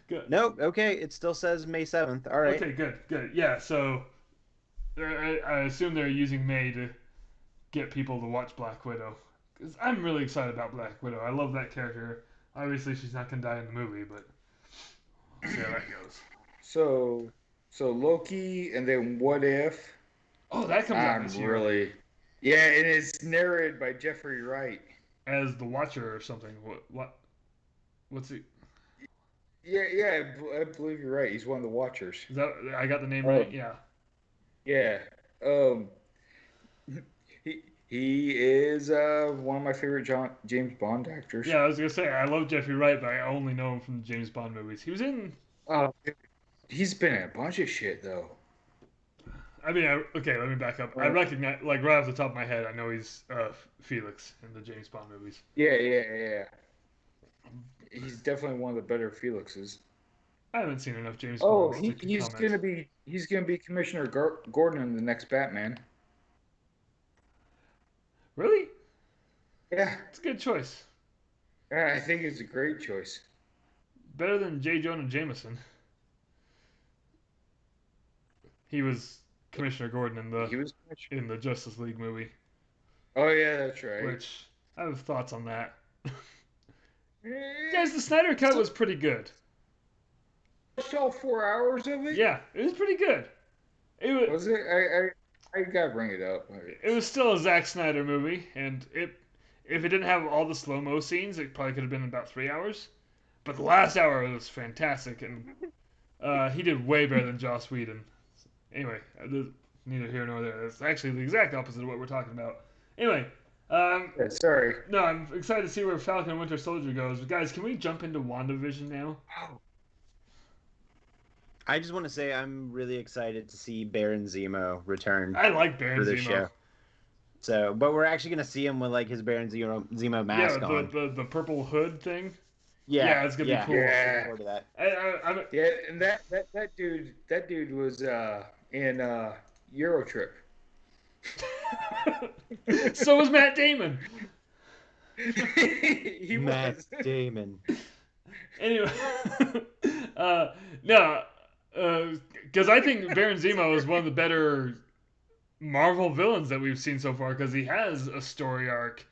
Good. Nope. Okay, it still says May 7th. All right. Okay, good. Yeah, so I assume they're using May to get people to watch Black Widow. Because I'm really excited about Black Widow. I love that character. Obviously, she's not going to die in the movie, but we'll see how that goes. So Loki, and then What If? Oh, that comes out this year. Really. Yeah, and it's narrated by Jeffrey Wright. As the Watcher or something. What's he? Yeah, I believe you're right. He's one of the Watchers. Is that I got the name right? Yeah. Yeah. He is one of my favorite James Bond actors. Yeah, I was gonna say I love Jeffrey Wright, but I only know him from the James Bond movies. He was in. He's been in a bunch of shit though. I mean, okay, let me back up. I recognize, like right off the top of my head, I know he's Felix in the James Bond movies. Yeah. He's definitely one of the better Felixes. I haven't seen enough James Oh, Bond. he's gonna be Commissioner Gordon in the next Batman. Really? Yeah, It's a good choice. I think it's a great choice. Better than J. Jonah Jameson. He was Commissioner Gordon He was Commissioner. in the Justice League movie, Oh yeah, that's right. which I have thoughts on that. Eh, Guys, the Snyder Cut was pretty good. watched all 4 hours of it. Yeah, it was pretty good. It was. Was it? I gotta bring it up. It was still a Zack Snyder movie, and if it didn't have all the slow-mo scenes, it probably could have been about 3 hours. But the last hour was fantastic, and he did way better than Joss Whedon. Anyway, neither here nor there. It's actually the exact opposite of what we're talking about. Anyway, Yeah, sorry. no, I'm excited to see where Falcon and Winter Soldier goes. But guys, can we jump into WandaVision now? I just want to say I'm really excited to see Baron Zemo return I like Baron for this Zemo. show. So, but we're actually gonna see him with like his Baron Zemo mask Yeah, on. the purple hood thing. Yeah, Yeah, it's gonna be cool. Yeah. Looking forward to that. I'm Yeah, and that dude was in Eurotrip. so was Matt Damon. He Matt was. Damon. Anyway, no, because I think Baron Zemo is one of the better Marvel villains that we've seen so far because he has a story arc,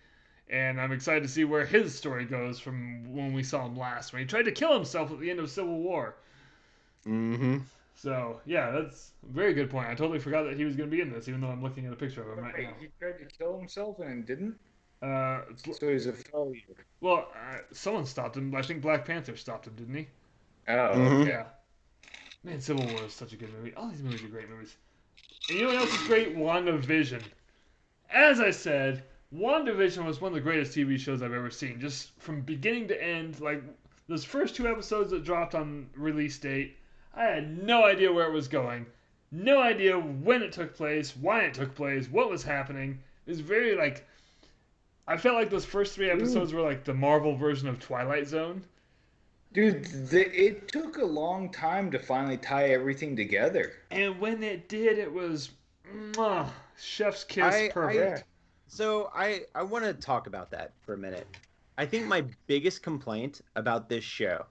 and I'm excited to see where his story goes from when we saw him last, when he tried to kill himself at the end of Civil War. Mm-hmm. So, yeah, that's a very good point. I totally forgot that he was going to be in this, even though I'm looking at a picture of him right Wait, now. he tried to kill himself and didn't? It's- So he's a failure. well, someone stopped him. I think Black Panther stopped him, didn't he? Oh, Mhm. okay. Yeah. Man, Civil War is such a good movie. All these movies are great movies. And you know what else is great? WandaVision. As I said, WandaVision was one of the greatest TV shows I've ever seen. Just from beginning to end, like those first 2 episodes that dropped on release date, I had no idea where it was going. No idea when it took place, why it took place, what was happening. It was very like I felt like those first 3 episodes were like the Marvel version of Twilight Zone. Dude, it took a long time to finally tie everything together. And when it did, it was mwah, chef's kiss perfect. So I want to talk about that for a minute. I think my biggest complaint about this show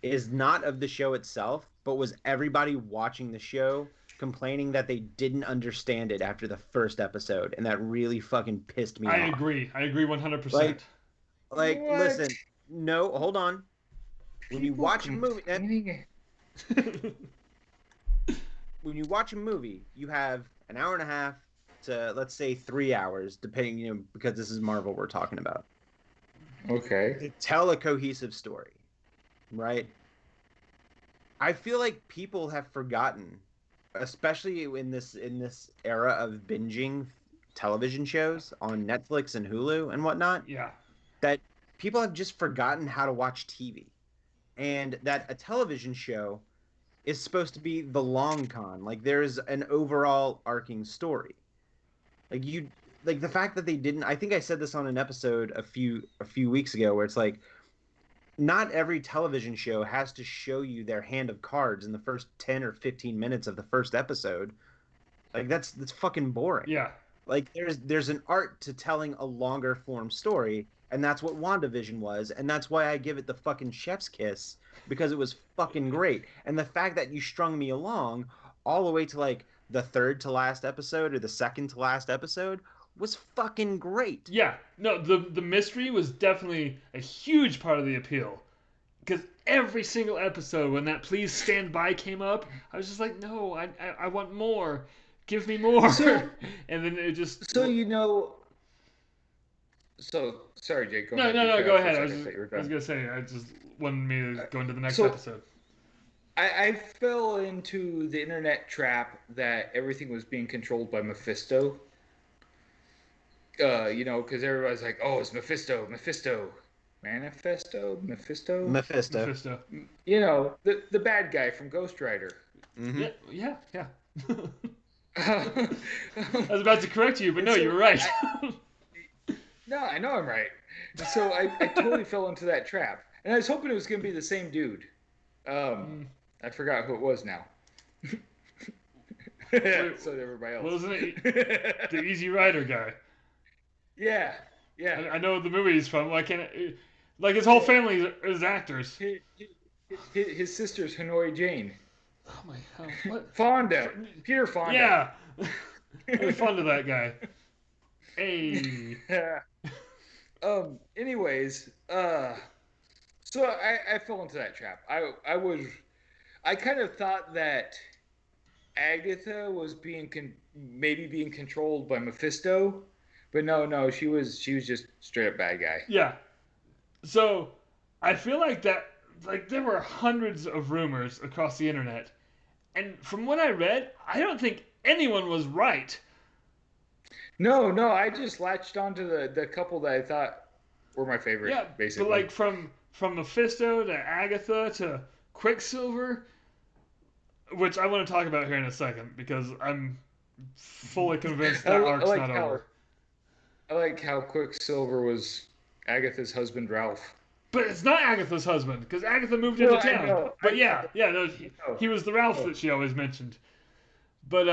is not of the show itself, but was everybody watching the show complaining that they didn't understand it after the first episode, and that really fucking pissed me I off. agree. I agree 100%. Like, What? listen, no, hold on. When you People watch a movie, complaining. when you watch a movie, you have an hour and a half to, let's say, 3 hours, depending, because this is Marvel we're talking about, Okay. to tell a cohesive story, right? I feel like people have forgotten, especially in this era of binging television shows on Netflix and Hulu and whatnot, Yeah. that people have just forgotten how to watch TV, and that a television show is supposed to be the long con. Like, there's an overall arcing story. Like, the fact that they didn't. I think I said this on an episode a few weeks ago, where it's like, not every television show has to show you their hand of cards in the first 10 or 15 minutes of the first episode. Like, that's fucking boring. Yeah. Like, there's an art to telling a longer form story, and that's what WandaVision was, and that's why I give it the fucking chef's kiss, because it was fucking great. And the fact that you strung me along all the way to like the third to last episode or the second to last episode was fucking great. Yeah. No, the mystery was definitely a huge part of the appeal. Because every single episode, when that "please stand by" came up, I was just like, no, I want more. Give me more. So- and then it just. So sorry, Jake. Go No, ahead. no, You no, cut go out for a ahead. second, thought you were I was done. going to say, I just wanted me to go into the next so- episode. I fell into the internet trap that everything was being controlled by Mephisto. Because everybody's like, "Oh, it's Mephisto, Mephisto." Mephisto. The bad guy from Ghost Rider. Mm-hmm. Yeah. I I was about to correct you, but no, you were right. No, I know I'm right. So I totally fell into that trap, and I was hoping it was going to be the same dude. I forgot who it was now. So did everybody else. Wasn't it the Easy Rider guy? Yeah. I know the movie he's from. Why can't it, like his whole family is actors? His sister's Hanoi Jane. Oh my god! What? Fonda. Peter Fonda. Yeah. I was fond of that guy. Hey. Anyways, so I fell into that trap. I kind of thought that Agatha was maybe being controlled by Mephisto, but no, she was just straight up bad guy. Yeah. So I feel like there were hundreds of rumors across the internet, and from what I read, I don't think anyone was right. No, I just latched onto the couple that I thought were my favorite. Yeah, basically. but like from Mephisto to Agatha to Quicksilver, which I want to talk about here in a second because I'm fully convinced that arc's not over. I like how Quicksilver was Agatha's husband, Ralph. But it's not Agatha's husband because Agatha moved into I town. know, But I no, he was the Ralph Oh. that she always mentioned. But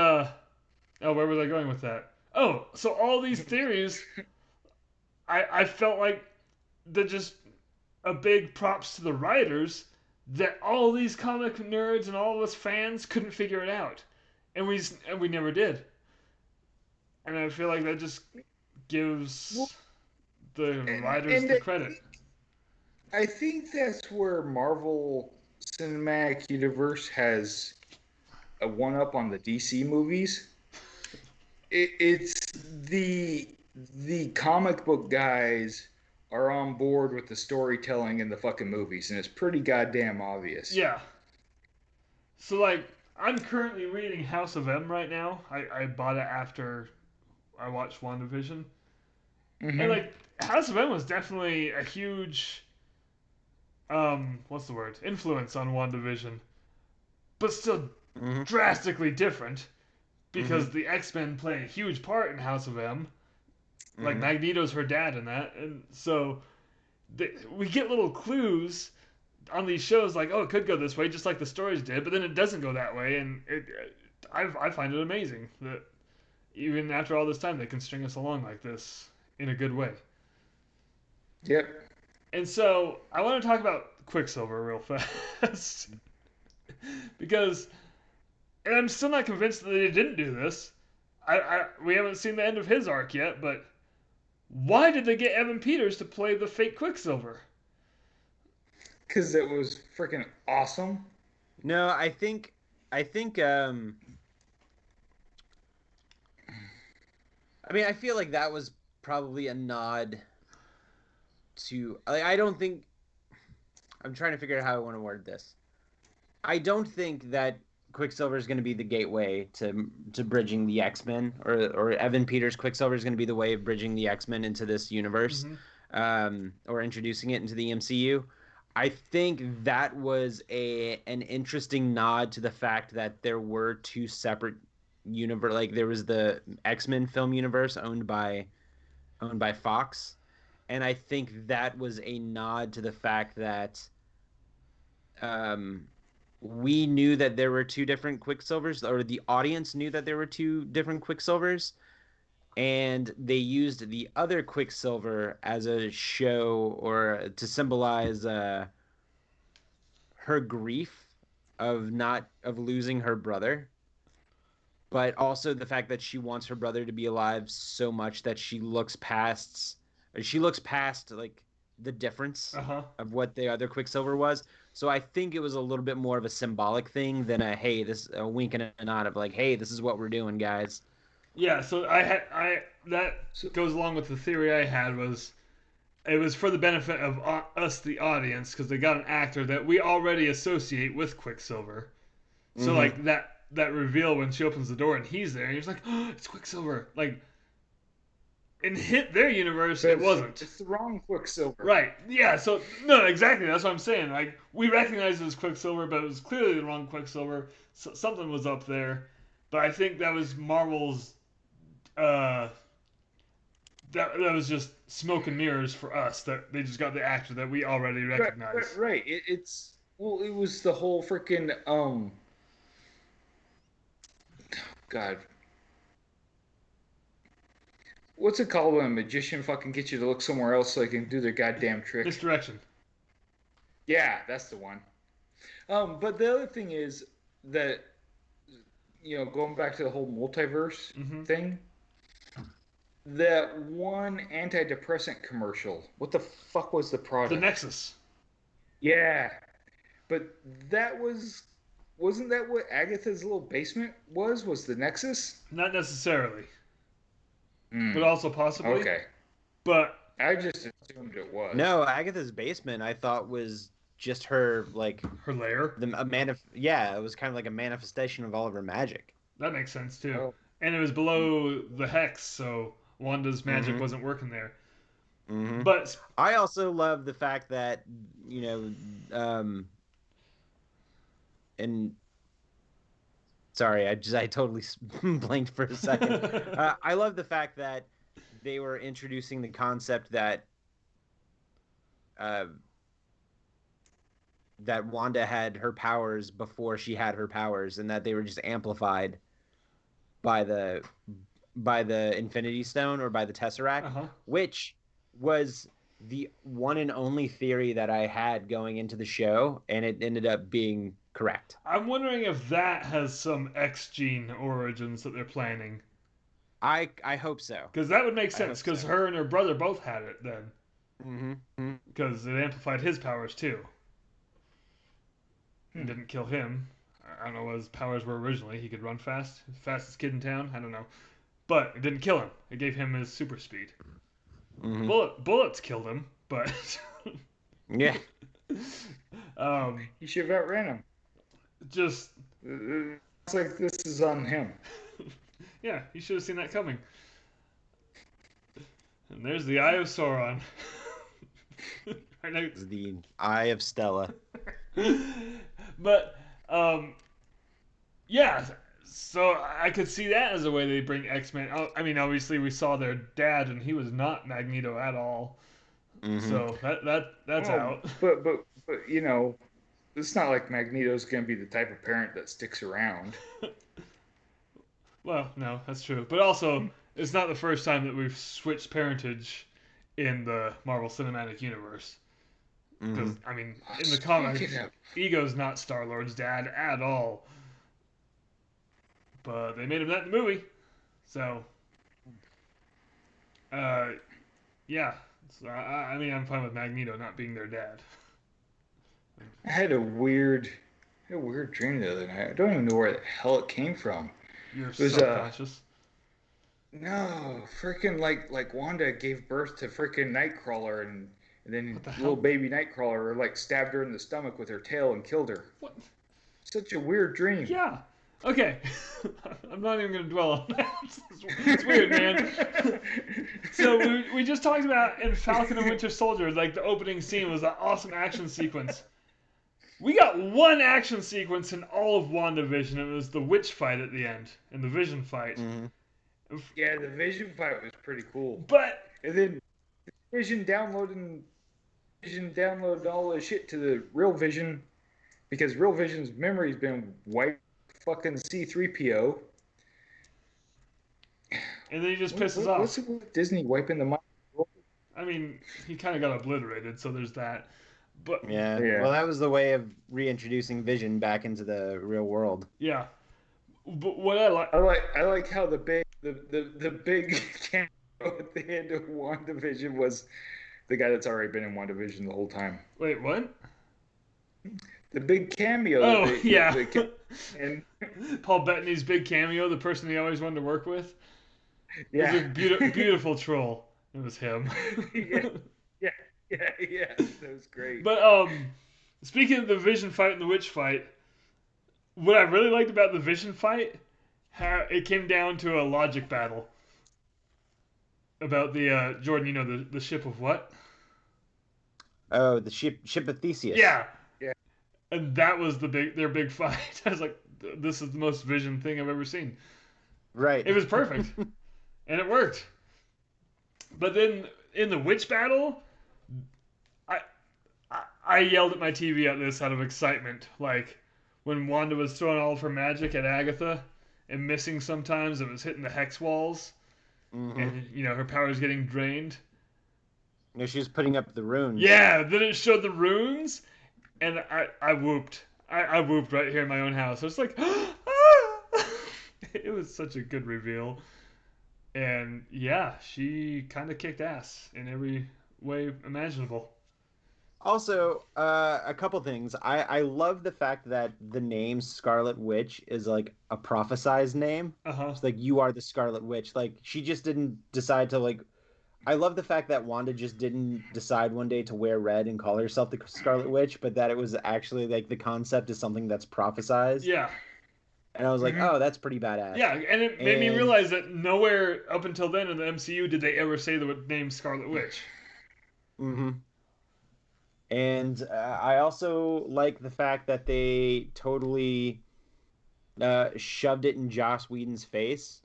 where was I going with that? Oh, so all these theories, I felt like they're just a big props to the writers that all these comic nerds and all of us fans couldn't figure it out, and we never did. And I feel like that just gives the writers the credit. I think that's where Marvel Cinematic Universe has a one-up on the DC movies. It's the comic book guys are on board with the storytelling in the fucking movies, and it's pretty goddamn obvious. Yeah. So like, I'm currently reading House of M right now. I bought it after I watched WandaVision. Mhm. And like, House of M was definitely a huge influence on WandaVision. But still Mm-hmm. drastically different. Because the X-Men play a huge part in House of M. Like Mhm. Magneto's her dad in that, and so we get little clues on these shows like, oh, it could go this way, just like the stories did, but then it doesn't go that way, and I find it amazing that even after all this time they can string us along like this in a good way. Yep. And so I want to talk about Quicksilver real fast because And I'm still not convinced that they didn't do this. We haven't seen the end of his arc yet, but why did they get Evan Peters to play the fake Quicksilver? Because it was freaking awesome. No, I think I mean, I feel like that was probably a nod to like I don't think I'm trying to figure out how I want to word this. I don't think that Quicksilver is going to be the gateway to bridging the X-Men, or Evan Peters Quicksilver is going to be the way of bridging the X-Men into this universe, or introducing it into the MCU. I think that was an interesting nod to the fact that there were two separate universe. Like there was the X-Men film universe owned by Fox, and I think that was a nod to the fact that um, we knew that there were two different Quicksilvers, or the audience knew that there were two different Quicksilvers, and they used the other Quicksilver as a show or to symbolize her grief of losing her brother, but also the fact that she wants her brother to be alive so much that she looks past like the difference Uh-huh. of what the other Quicksilver was. So I think it was a little bit more of a symbolic thing than a wink and a nod of like, hey, this is what we're doing, guys. Yeah, so I that goes along with the theory I had was it was for the benefit of us, the audience, because they got an actor that we already associate with Quicksilver. So like that reveal when she opens the door and he's there, and you're just like, oh, it's Quicksilver. Like in their universe, But it wasn't. It's the wrong Quicksilver. Right. Yeah. So no, exactly. That's what I'm saying. Like we recognized it as Quicksilver, but it was clearly the wrong Quicksilver. So, something was up there. But I think that was Marvel's. Uh, that was just smoke and mirrors for us. That they just got the actor that we already recognize. Right. It's well, it was the whole freaking God. What's it called when a magician fucking gets you to look somewhere else so they can do their goddamn trick? Misdirection. Yeah, that's the one. But the other thing is that going back to the whole multiverse thing, that one antidepressant commercial. What the fuck was the product? The Nexus. Yeah, but wasn't that what Agatha's little basement was? Was the Nexus? Not necessarily, but also possibly. Okay. But I just assumed it was. No, Agatha's basement I thought was just her like her lair. Yeah, it was kind of like a manifestation of all of her magic. That makes sense too. Oh. And it was below the hex, so Wanda's magic wasn't working there. Mm-hmm. But I also love the fact that and sorry, I totally blanked for a second. I love the fact that they were introducing the concept that that Wanda had her powers before she had her powers, and that they were just amplified by the Infinity Stone or by the Tesseract, which was the one and only theory that I had going into the show, and it ended up being correct. I'm wondering if that has some X gene origins that they're planning. I hope so. Because that would make sense, because her and her brother both had it then. Because it amplified his powers too. It didn't kill him. I don't know what his powers were originally. He could run fast. Fastest kid in town. I don't know. But it didn't kill him. It gave him his super speed. Bullets killed him, but... yeah. You should have outran him. Just... It's like this is on him. Yeah, you should have seen that coming. And there's the Eye of Sauron. Right now. The Eye of Stella. But, yeah, so I could see that as a way they bring X-Men. I mean, obviously we saw their dad, and he was not Magneto at all. So that's out. But it's not like Magneto's going to be the type of parent that sticks around. Well, no, that's true. But also, it's not the first time that we've switched parentage in the Marvel Cinematic Universe. Because, I mean, in the comics, Ego's not Star-Lord's dad at all. but they made him that in the movie. So, yeah. So, I mean, I'm fine with Magneto not being their dad. I had a weird dream the other night. I don't even know where the hell it came from. You're It was subconscious. no, freaking like Wanda gave birth to freaking Nightcrawler, and then What the little hell? baby Nightcrawler like stabbed her in the stomach with her tail and killed her. What? Such a weird dream. Yeah. Okay. I'm not even going to dwell on that. It's weird, man. So we just talked about in Falcon and Winter Soldier, like the opening scene was an awesome action sequence. We got one action sequence in all of WandaVision. It was the witch fight at the end, and the Vision fight. Mm-hmm. Yeah, the Vision fight was pretty cool. But And then Vision downloaded all the shit to the real Vision because real Vision's memory's been wiped. Fucking C-3PO. and then he just pisses off. What's it with Disney wiping the mind? I mean, he kind of got obliterated, so there's that. But Yeah. Yeah. Well, that was the way of reintroducing Vision back into the real world. yeah. But what I like, I like how the big cameo at the end of WandaVision was the guy that's already been in WandaVision the whole time. wait, what? The big cameo. Oh, that yeah. and Paul Bettany's big cameo, the person he always wanted to work with. It was a yeah. beautiful troll. It was him. yeah, that was great. But speaking of the Vision fight and the witch fight, what I really liked about the Vision fight, how it came down to a logic battle about the Jordan. You know the ship of what? Oh, the ship of Theseus. Yeah. Yeah. And that was their big fight. I was like, this is the most Vision thing I've ever seen. Right. It was perfect, and it worked. But then in the witch battle, I yelled at my TV at this out of excitement. Like when Wanda was throwing all of her magic at Agatha and missing sometimes, it was hitting the hex walls, Mm-hmm. and her powers getting drained. No, she was putting up the runes. Yeah, then it showed the runes, and I whooped. I whooped right here in my own house. I was like, ah! It was such a good reveal. And yeah, she kind of kicked ass in every way imaginable. Also, a couple things. I love the fact that the name Scarlet Witch is like a prophesized name. Uh-huh. It's like you are the Scarlet Witch. Like she just didn't decide to like. I love the fact that Wanda just didn't decide one day to wear red and call herself the Scarlet Witch, but that it was actually like the concept is something that's prophesized. Yeah. And I was like, oh, that's pretty badass. Yeah, and it made me realize that nowhere up until then in the MCU did they ever say the name Scarlet Witch. Mm-hmm. And I also like the fact that they totally shoved it in Joss Whedon's face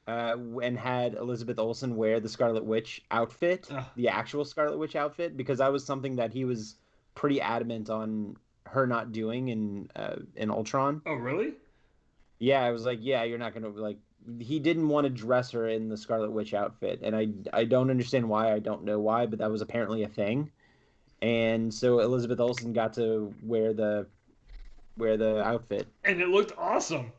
and had Elizabeth Olsen wear the Scarlet Witch outfit, the actual Scarlet Witch outfit, because that was something that he was pretty adamant on her not doing in Ultron. Oh, really? Yeah, I was like, yeah, you're not gonna like. He didn't want to dress her in the Scarlet Witch outfit, and I don't understand why. I don't know why, but that was apparently a thing. And so Elizabeth Olsen got to wear the outfit, and it looked awesome.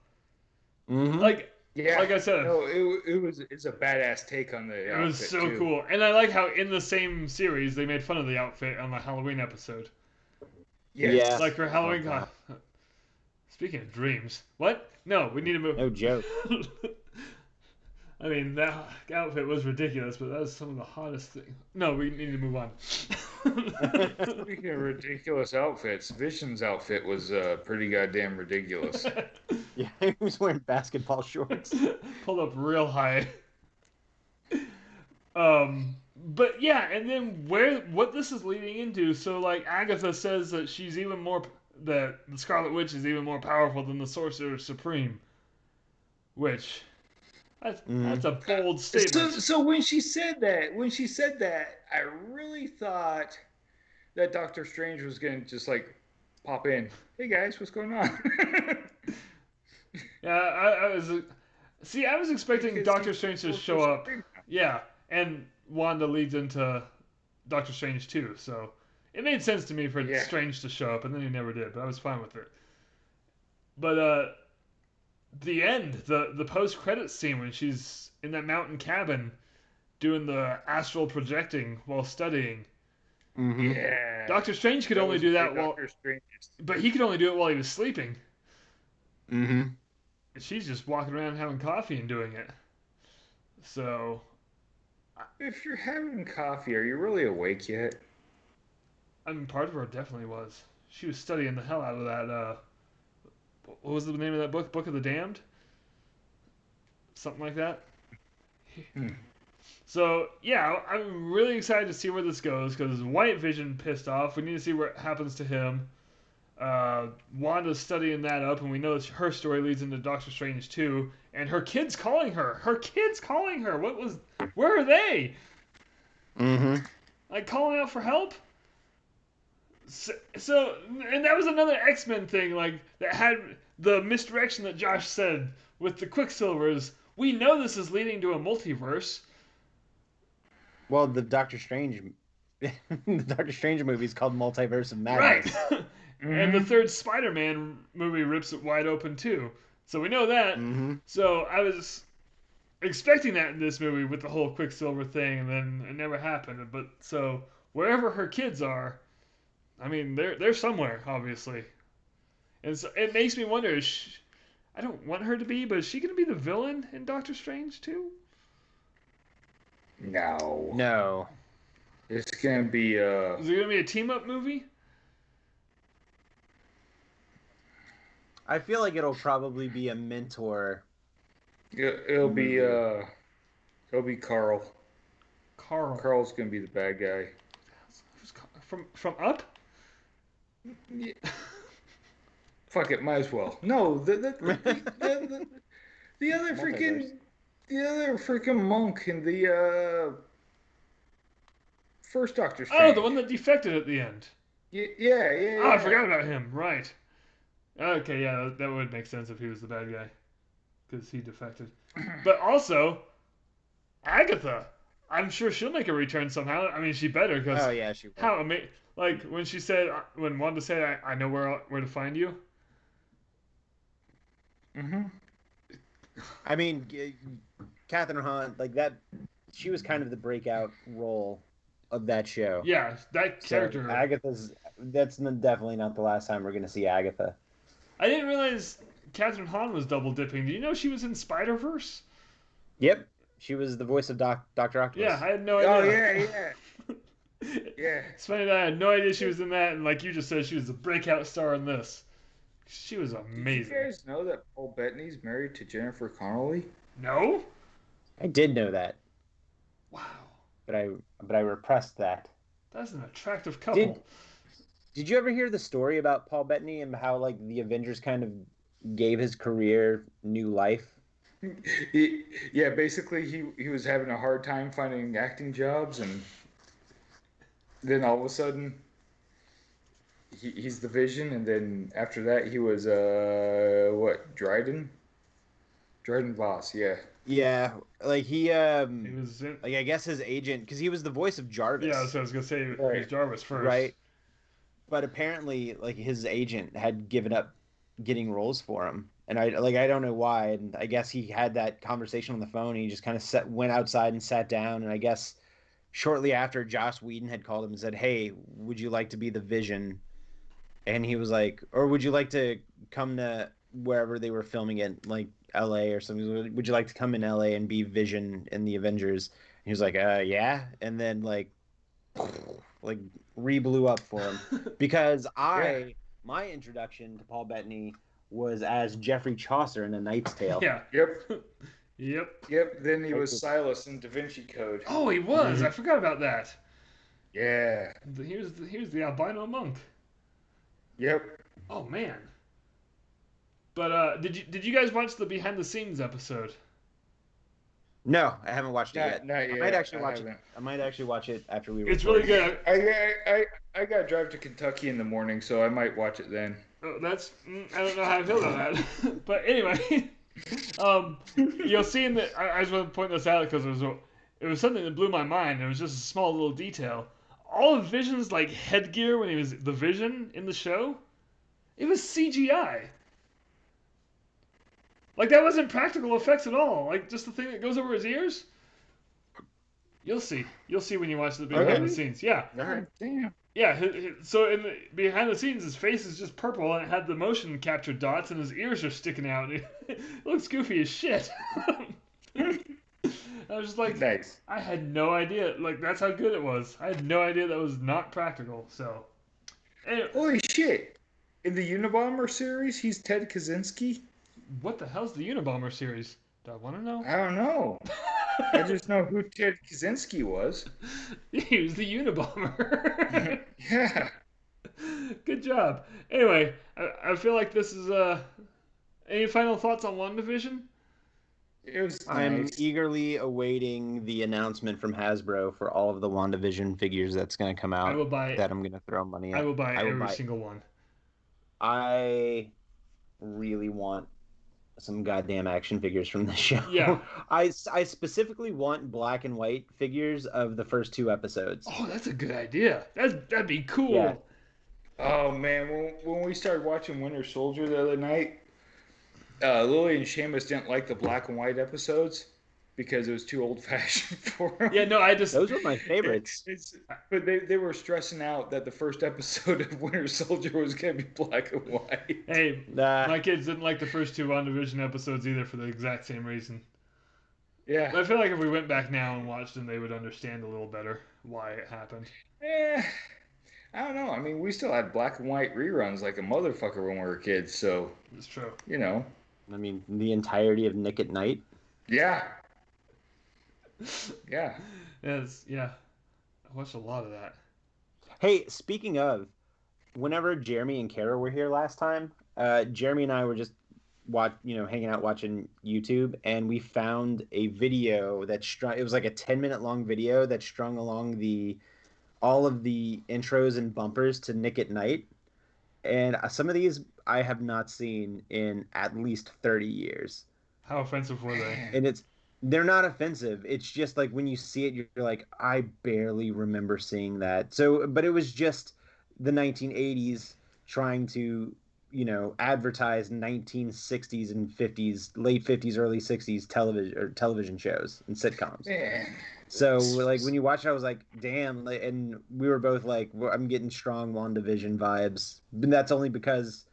Mm-hmm. Like Yeah, like I said, no, it's a badass take on the outfit. It was so too. cool, and I like how in the same series they made fun of the outfit on the Halloween episode. Yes. Yeah. Like for Halloween. Oh, Speaking of dreams, what? No, we need to move. no joke. I mean, that outfit was ridiculous, but that was some of the hottest things. No, we need to move on. Speaking of ridiculous outfits, Vision's outfit was pretty goddamn ridiculous. Yeah, he was wearing basketball shorts. Pulled up real high. But yeah, and then what this is leading into, so like Agatha says that she's even more, that the Scarlet Witch is even more powerful than the Sorcerer Supreme. Which, that's a bold statement. So when she said that, I really thought that Doctor Strange was gonna just like pop in. Hey guys, what's going on? Yeah, I was expecting Because Doctor he's Strange to Sorcerer show up. Supreme. Yeah, and Wanda leads into Doctor Strange too, so it made sense to me for Strange to show up, and then he never did, but I was fine with it. But the end, the post credit scene when she's in that mountain cabin doing the astral projecting while studying. Mm-hmm. Yeah. Doctor Strange could only was do very that while, Doctor Strange. but he could only do it while he was sleeping. Mm-hmm. And she's just walking around having coffee and doing it. So, If you're having coffee, are you really awake yet? I mean, part of her definitely was. She was studying the hell out of that. What was the name of that book? Book of the Damned? Something like that. Hmm. So yeah, I'm really excited to see where this goes because White Vision pissed off. We need to see what happens to him. Wanda's studying that up, and we know that her story leads into Doctor Strange too. And her kids calling her. Her kids calling her. What was? Where are they? Mm-hmm. Like calling out for help. So, and that was another X-Men thing, like that had the misdirection that Josh said with the Quicksilvers. We know this is leading to a multiverse. Well, the Doctor Strange movie is called Multiverse of Madness. Right. And the third Spider-Man movie rips it wide open too. So we know that. Mm-hmm. So I was expecting that in this movie with the whole Quicksilver thing, and then it never happened. But so wherever her kids are, I mean, they're somewhere, obviously. And so it makes me wonder, I don't want her to be, but is she going to be the villain in Doctor Strange too? No. No. It's gonna be Is it going to be a team-up movie? I feel like it'll probably be a mentor. it'll be Carl. Carl. Carl's gonna be the bad guy. From Up? Yeah. Fuck it, might as well. No, the other freaking monk in the first Doctor Strange. Oh, the one that defected at the end. Yeah. Oh, I forgot about him. Right. Okay, yeah, that would make sense if he was the bad guy, because he defected. But also, Agatha. I'm sure she'll make a return somehow. I mean, she better, because Oh yeah, she will. how amazing! Like when Wanda said, "I know where to find you." Mm-hmm. I mean, Catherine Hahn, like that, she was kind of the breakout role of that show. Yeah, that character. So that's definitely not the last time we're going to see Agatha. I didn't realize Catherine Hahn was double dipping. Do you know she was in Spider-Verse? Yep, she was the voice of Dr. Octopus. Yeah, I had no idea. Oh yeah. It's funny that I had no idea she was in that, and like you just said, she was the breakout star in this. She was amazing. Did you guys know that Paul Bettany's married to Jennifer Connelly? No? I did know that, Wow. but I repressed that. That's an attractive couple. Did you ever hear the story about Paul Bettany and how like the Avengers kind of gave his career new life? Yeah, basically he was having a hard time finding acting jobs, and then all of a sudden he's the Vision, and then after that he was Dryden Voss, yeah. Yeah, like he was in, like I guess his agent, because he was the voice of Jarvis. yeah, so I was gonna say it was Jarvis first. Right. But apparently, like his agent had given up getting roles for him, and I don't know why. And I guess he had that conversation on the phone. And he just kind of went outside and sat down. And I guess shortly after, Joss Whedon had called him and said, "Hey, would you like to be the Vision?" And he was like, "Or would you like to come to wherever they were filming it, like L.A. or something? Would you like to come in L.A. and be Vision in the Avengers?" And he was like, "Yeah." And then like re-blew up for him because my introduction to Paul Bettany was as Geoffrey Chaucer in A Knight's Tale. Yeah. Yep. Yep. Then he was Silas in Da Vinci Code. Oh, he was. I forgot about that. Yeah. Here's the albino monk. Yep. Oh man. But did you guys watch the behind the scenes episode? No, I haven't watched it yet. Not yet. I might actually watch it. I might actually watch it after we record. It's really good. I got to drive to Kentucky in the morning, so I might watch it then. Oh, that's I don't know how I feel about that. But anyway, you'll see in the. I just want to point this out because it was something that blew my mind. It was just a small little detail. All of Vision's like headgear when he was the Vision in the show, it was CGI. Like, that wasn't practical effects at all. Like, just the thing that goes over his ears. You'll see. You'll see when you watch the behind the Really? scenes. Yeah. God damn. Yeah. So in the behind the scenes, his face is just purple, and it had the motion capture dots, and his ears are sticking out. It looks goofy as shit. I was just like, Nice. I had no idea. Like, that's how good it was. I had no idea that was not practical. So, anyway, Holy shit! In the Unabomber series, he's Ted Kaczynski. what the hell's the Unabomber series? Do I want to know? I don't know. I just know who Ted Kaczynski was. He was the Unabomber. Yeah. Good job. Anyway, I feel like this is any final thoughts on WandaVision? It was I'm nice. eagerly awaiting the announcement from Hasbro for all of the WandaVision figures that's going to come out. I will buy. That I'm going to throw money at. I will buy I will every buy- single one. I really want some goddamn action figures from this show. Yeah. I specifically want black and white figures of the first 2 episodes. Oh, that's a good idea. That'd be cool. Yeah. Oh man, when we started watching Winter Soldier the other night, Lily and Seamus didn't like the black and white episodes because it was too old fashioned for them. Yeah, no, I just Those were my favorites. But they were stressing out that the first episode of Winter Soldier was going to be black and white. Hey, Nah. my kids didn't like the first 2 WandaVision episodes either for the exact same reason. Yeah. But I feel like if we went back now and watched them, they would understand a little better why it happened. I don't know. I mean, we still had black and white reruns like a motherfucker when we were kids, so, It's true. you know. I mean, the entirety of Nick at Night. Yeah. Yeah. Yeah. I watched a lot of that. Hey, speaking of, whenever Jeremy and Kara were here last time, Jeremy and I were just hanging out watching YouTube, and we found a video that it was like a 10-minute long video that strung along all of the intros and bumpers to Nick at Night. And some of these I have not seen in at least 30 years. How offensive were they? And they're not offensive. It's just like when you see it, you're like, I barely remember seeing that. So, but it was just the 1980s trying to, advertise 1960s and 50s, late 50s, early 60s television shows and sitcoms. Man. So, like, when you watch it, I was like, damn. And we were both like, I'm getting strong WandaVision vibes. But that's only because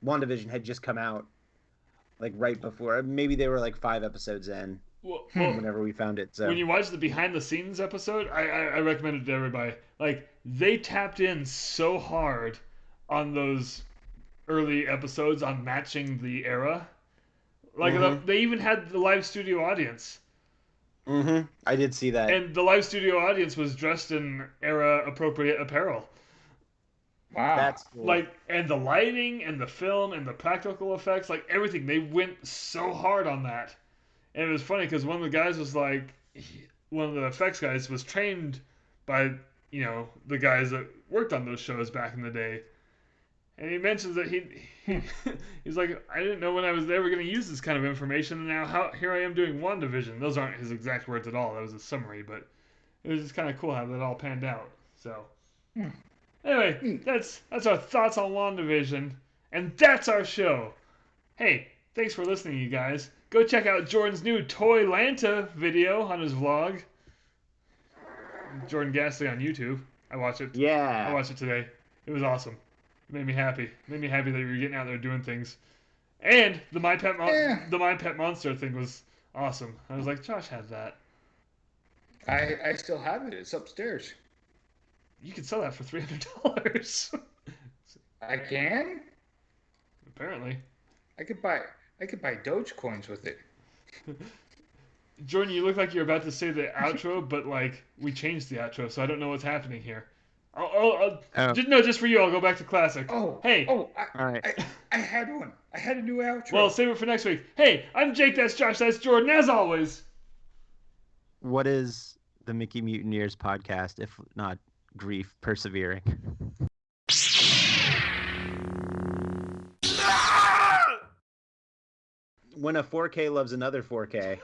WandaVision had just come out, like, right before. Maybe they were, like, 5 episodes in Well, whenever we found it. So when you watch the behind the scenes episode, I recommend it to everybody. Like, they tapped in so hard on those early episodes on matching the era. Like, they even had the live studio audience. I did see that. And the live studio audience was dressed in era appropriate apparel. Wow. That's cool. Like, and the lighting and the film and the practical effects, like everything, they went so hard on that. And it was funny because one of the guys was like, one of the effects guys was trained by, the guys that worked on those shows back in the day. And he mentions that he's like, I didn't know when I was ever going to use this kind of information, and now here I am doing WandaVision. Those aren't his exact words at all. That was a summary, but it was just kind of cool how that all panned out. So, anyway, that's our thoughts on WandaVision, and that's our show. Hey, thanks for listening, you guys. Go check out Jordan's new Toy Lanta video on his vlog. Jordan Gasly on YouTube. I watched it. Yeah. I watched it today. It was awesome. It made me happy. It made me happy that you were getting out there doing things. And the My Pet Monster thing was awesome. I was like, Josh had that. I still have it. It's upstairs. You could sell that for $300. I can? Apparently. I could buy Doge coins with it. Jordan, you look like you're about to say the outro, but like we changed the outro, so I don't know what's happening here. Just for you, I'll go back to classic. Oh. Hey. Oh, All right. I had one. I had a new outro. Well, save it for next week. Hey, I'm Jake, that's Josh, that's Jordan, as always. What is the Mickey Mutineers podcast, if not grief persevering? When a 4K loves another 4K.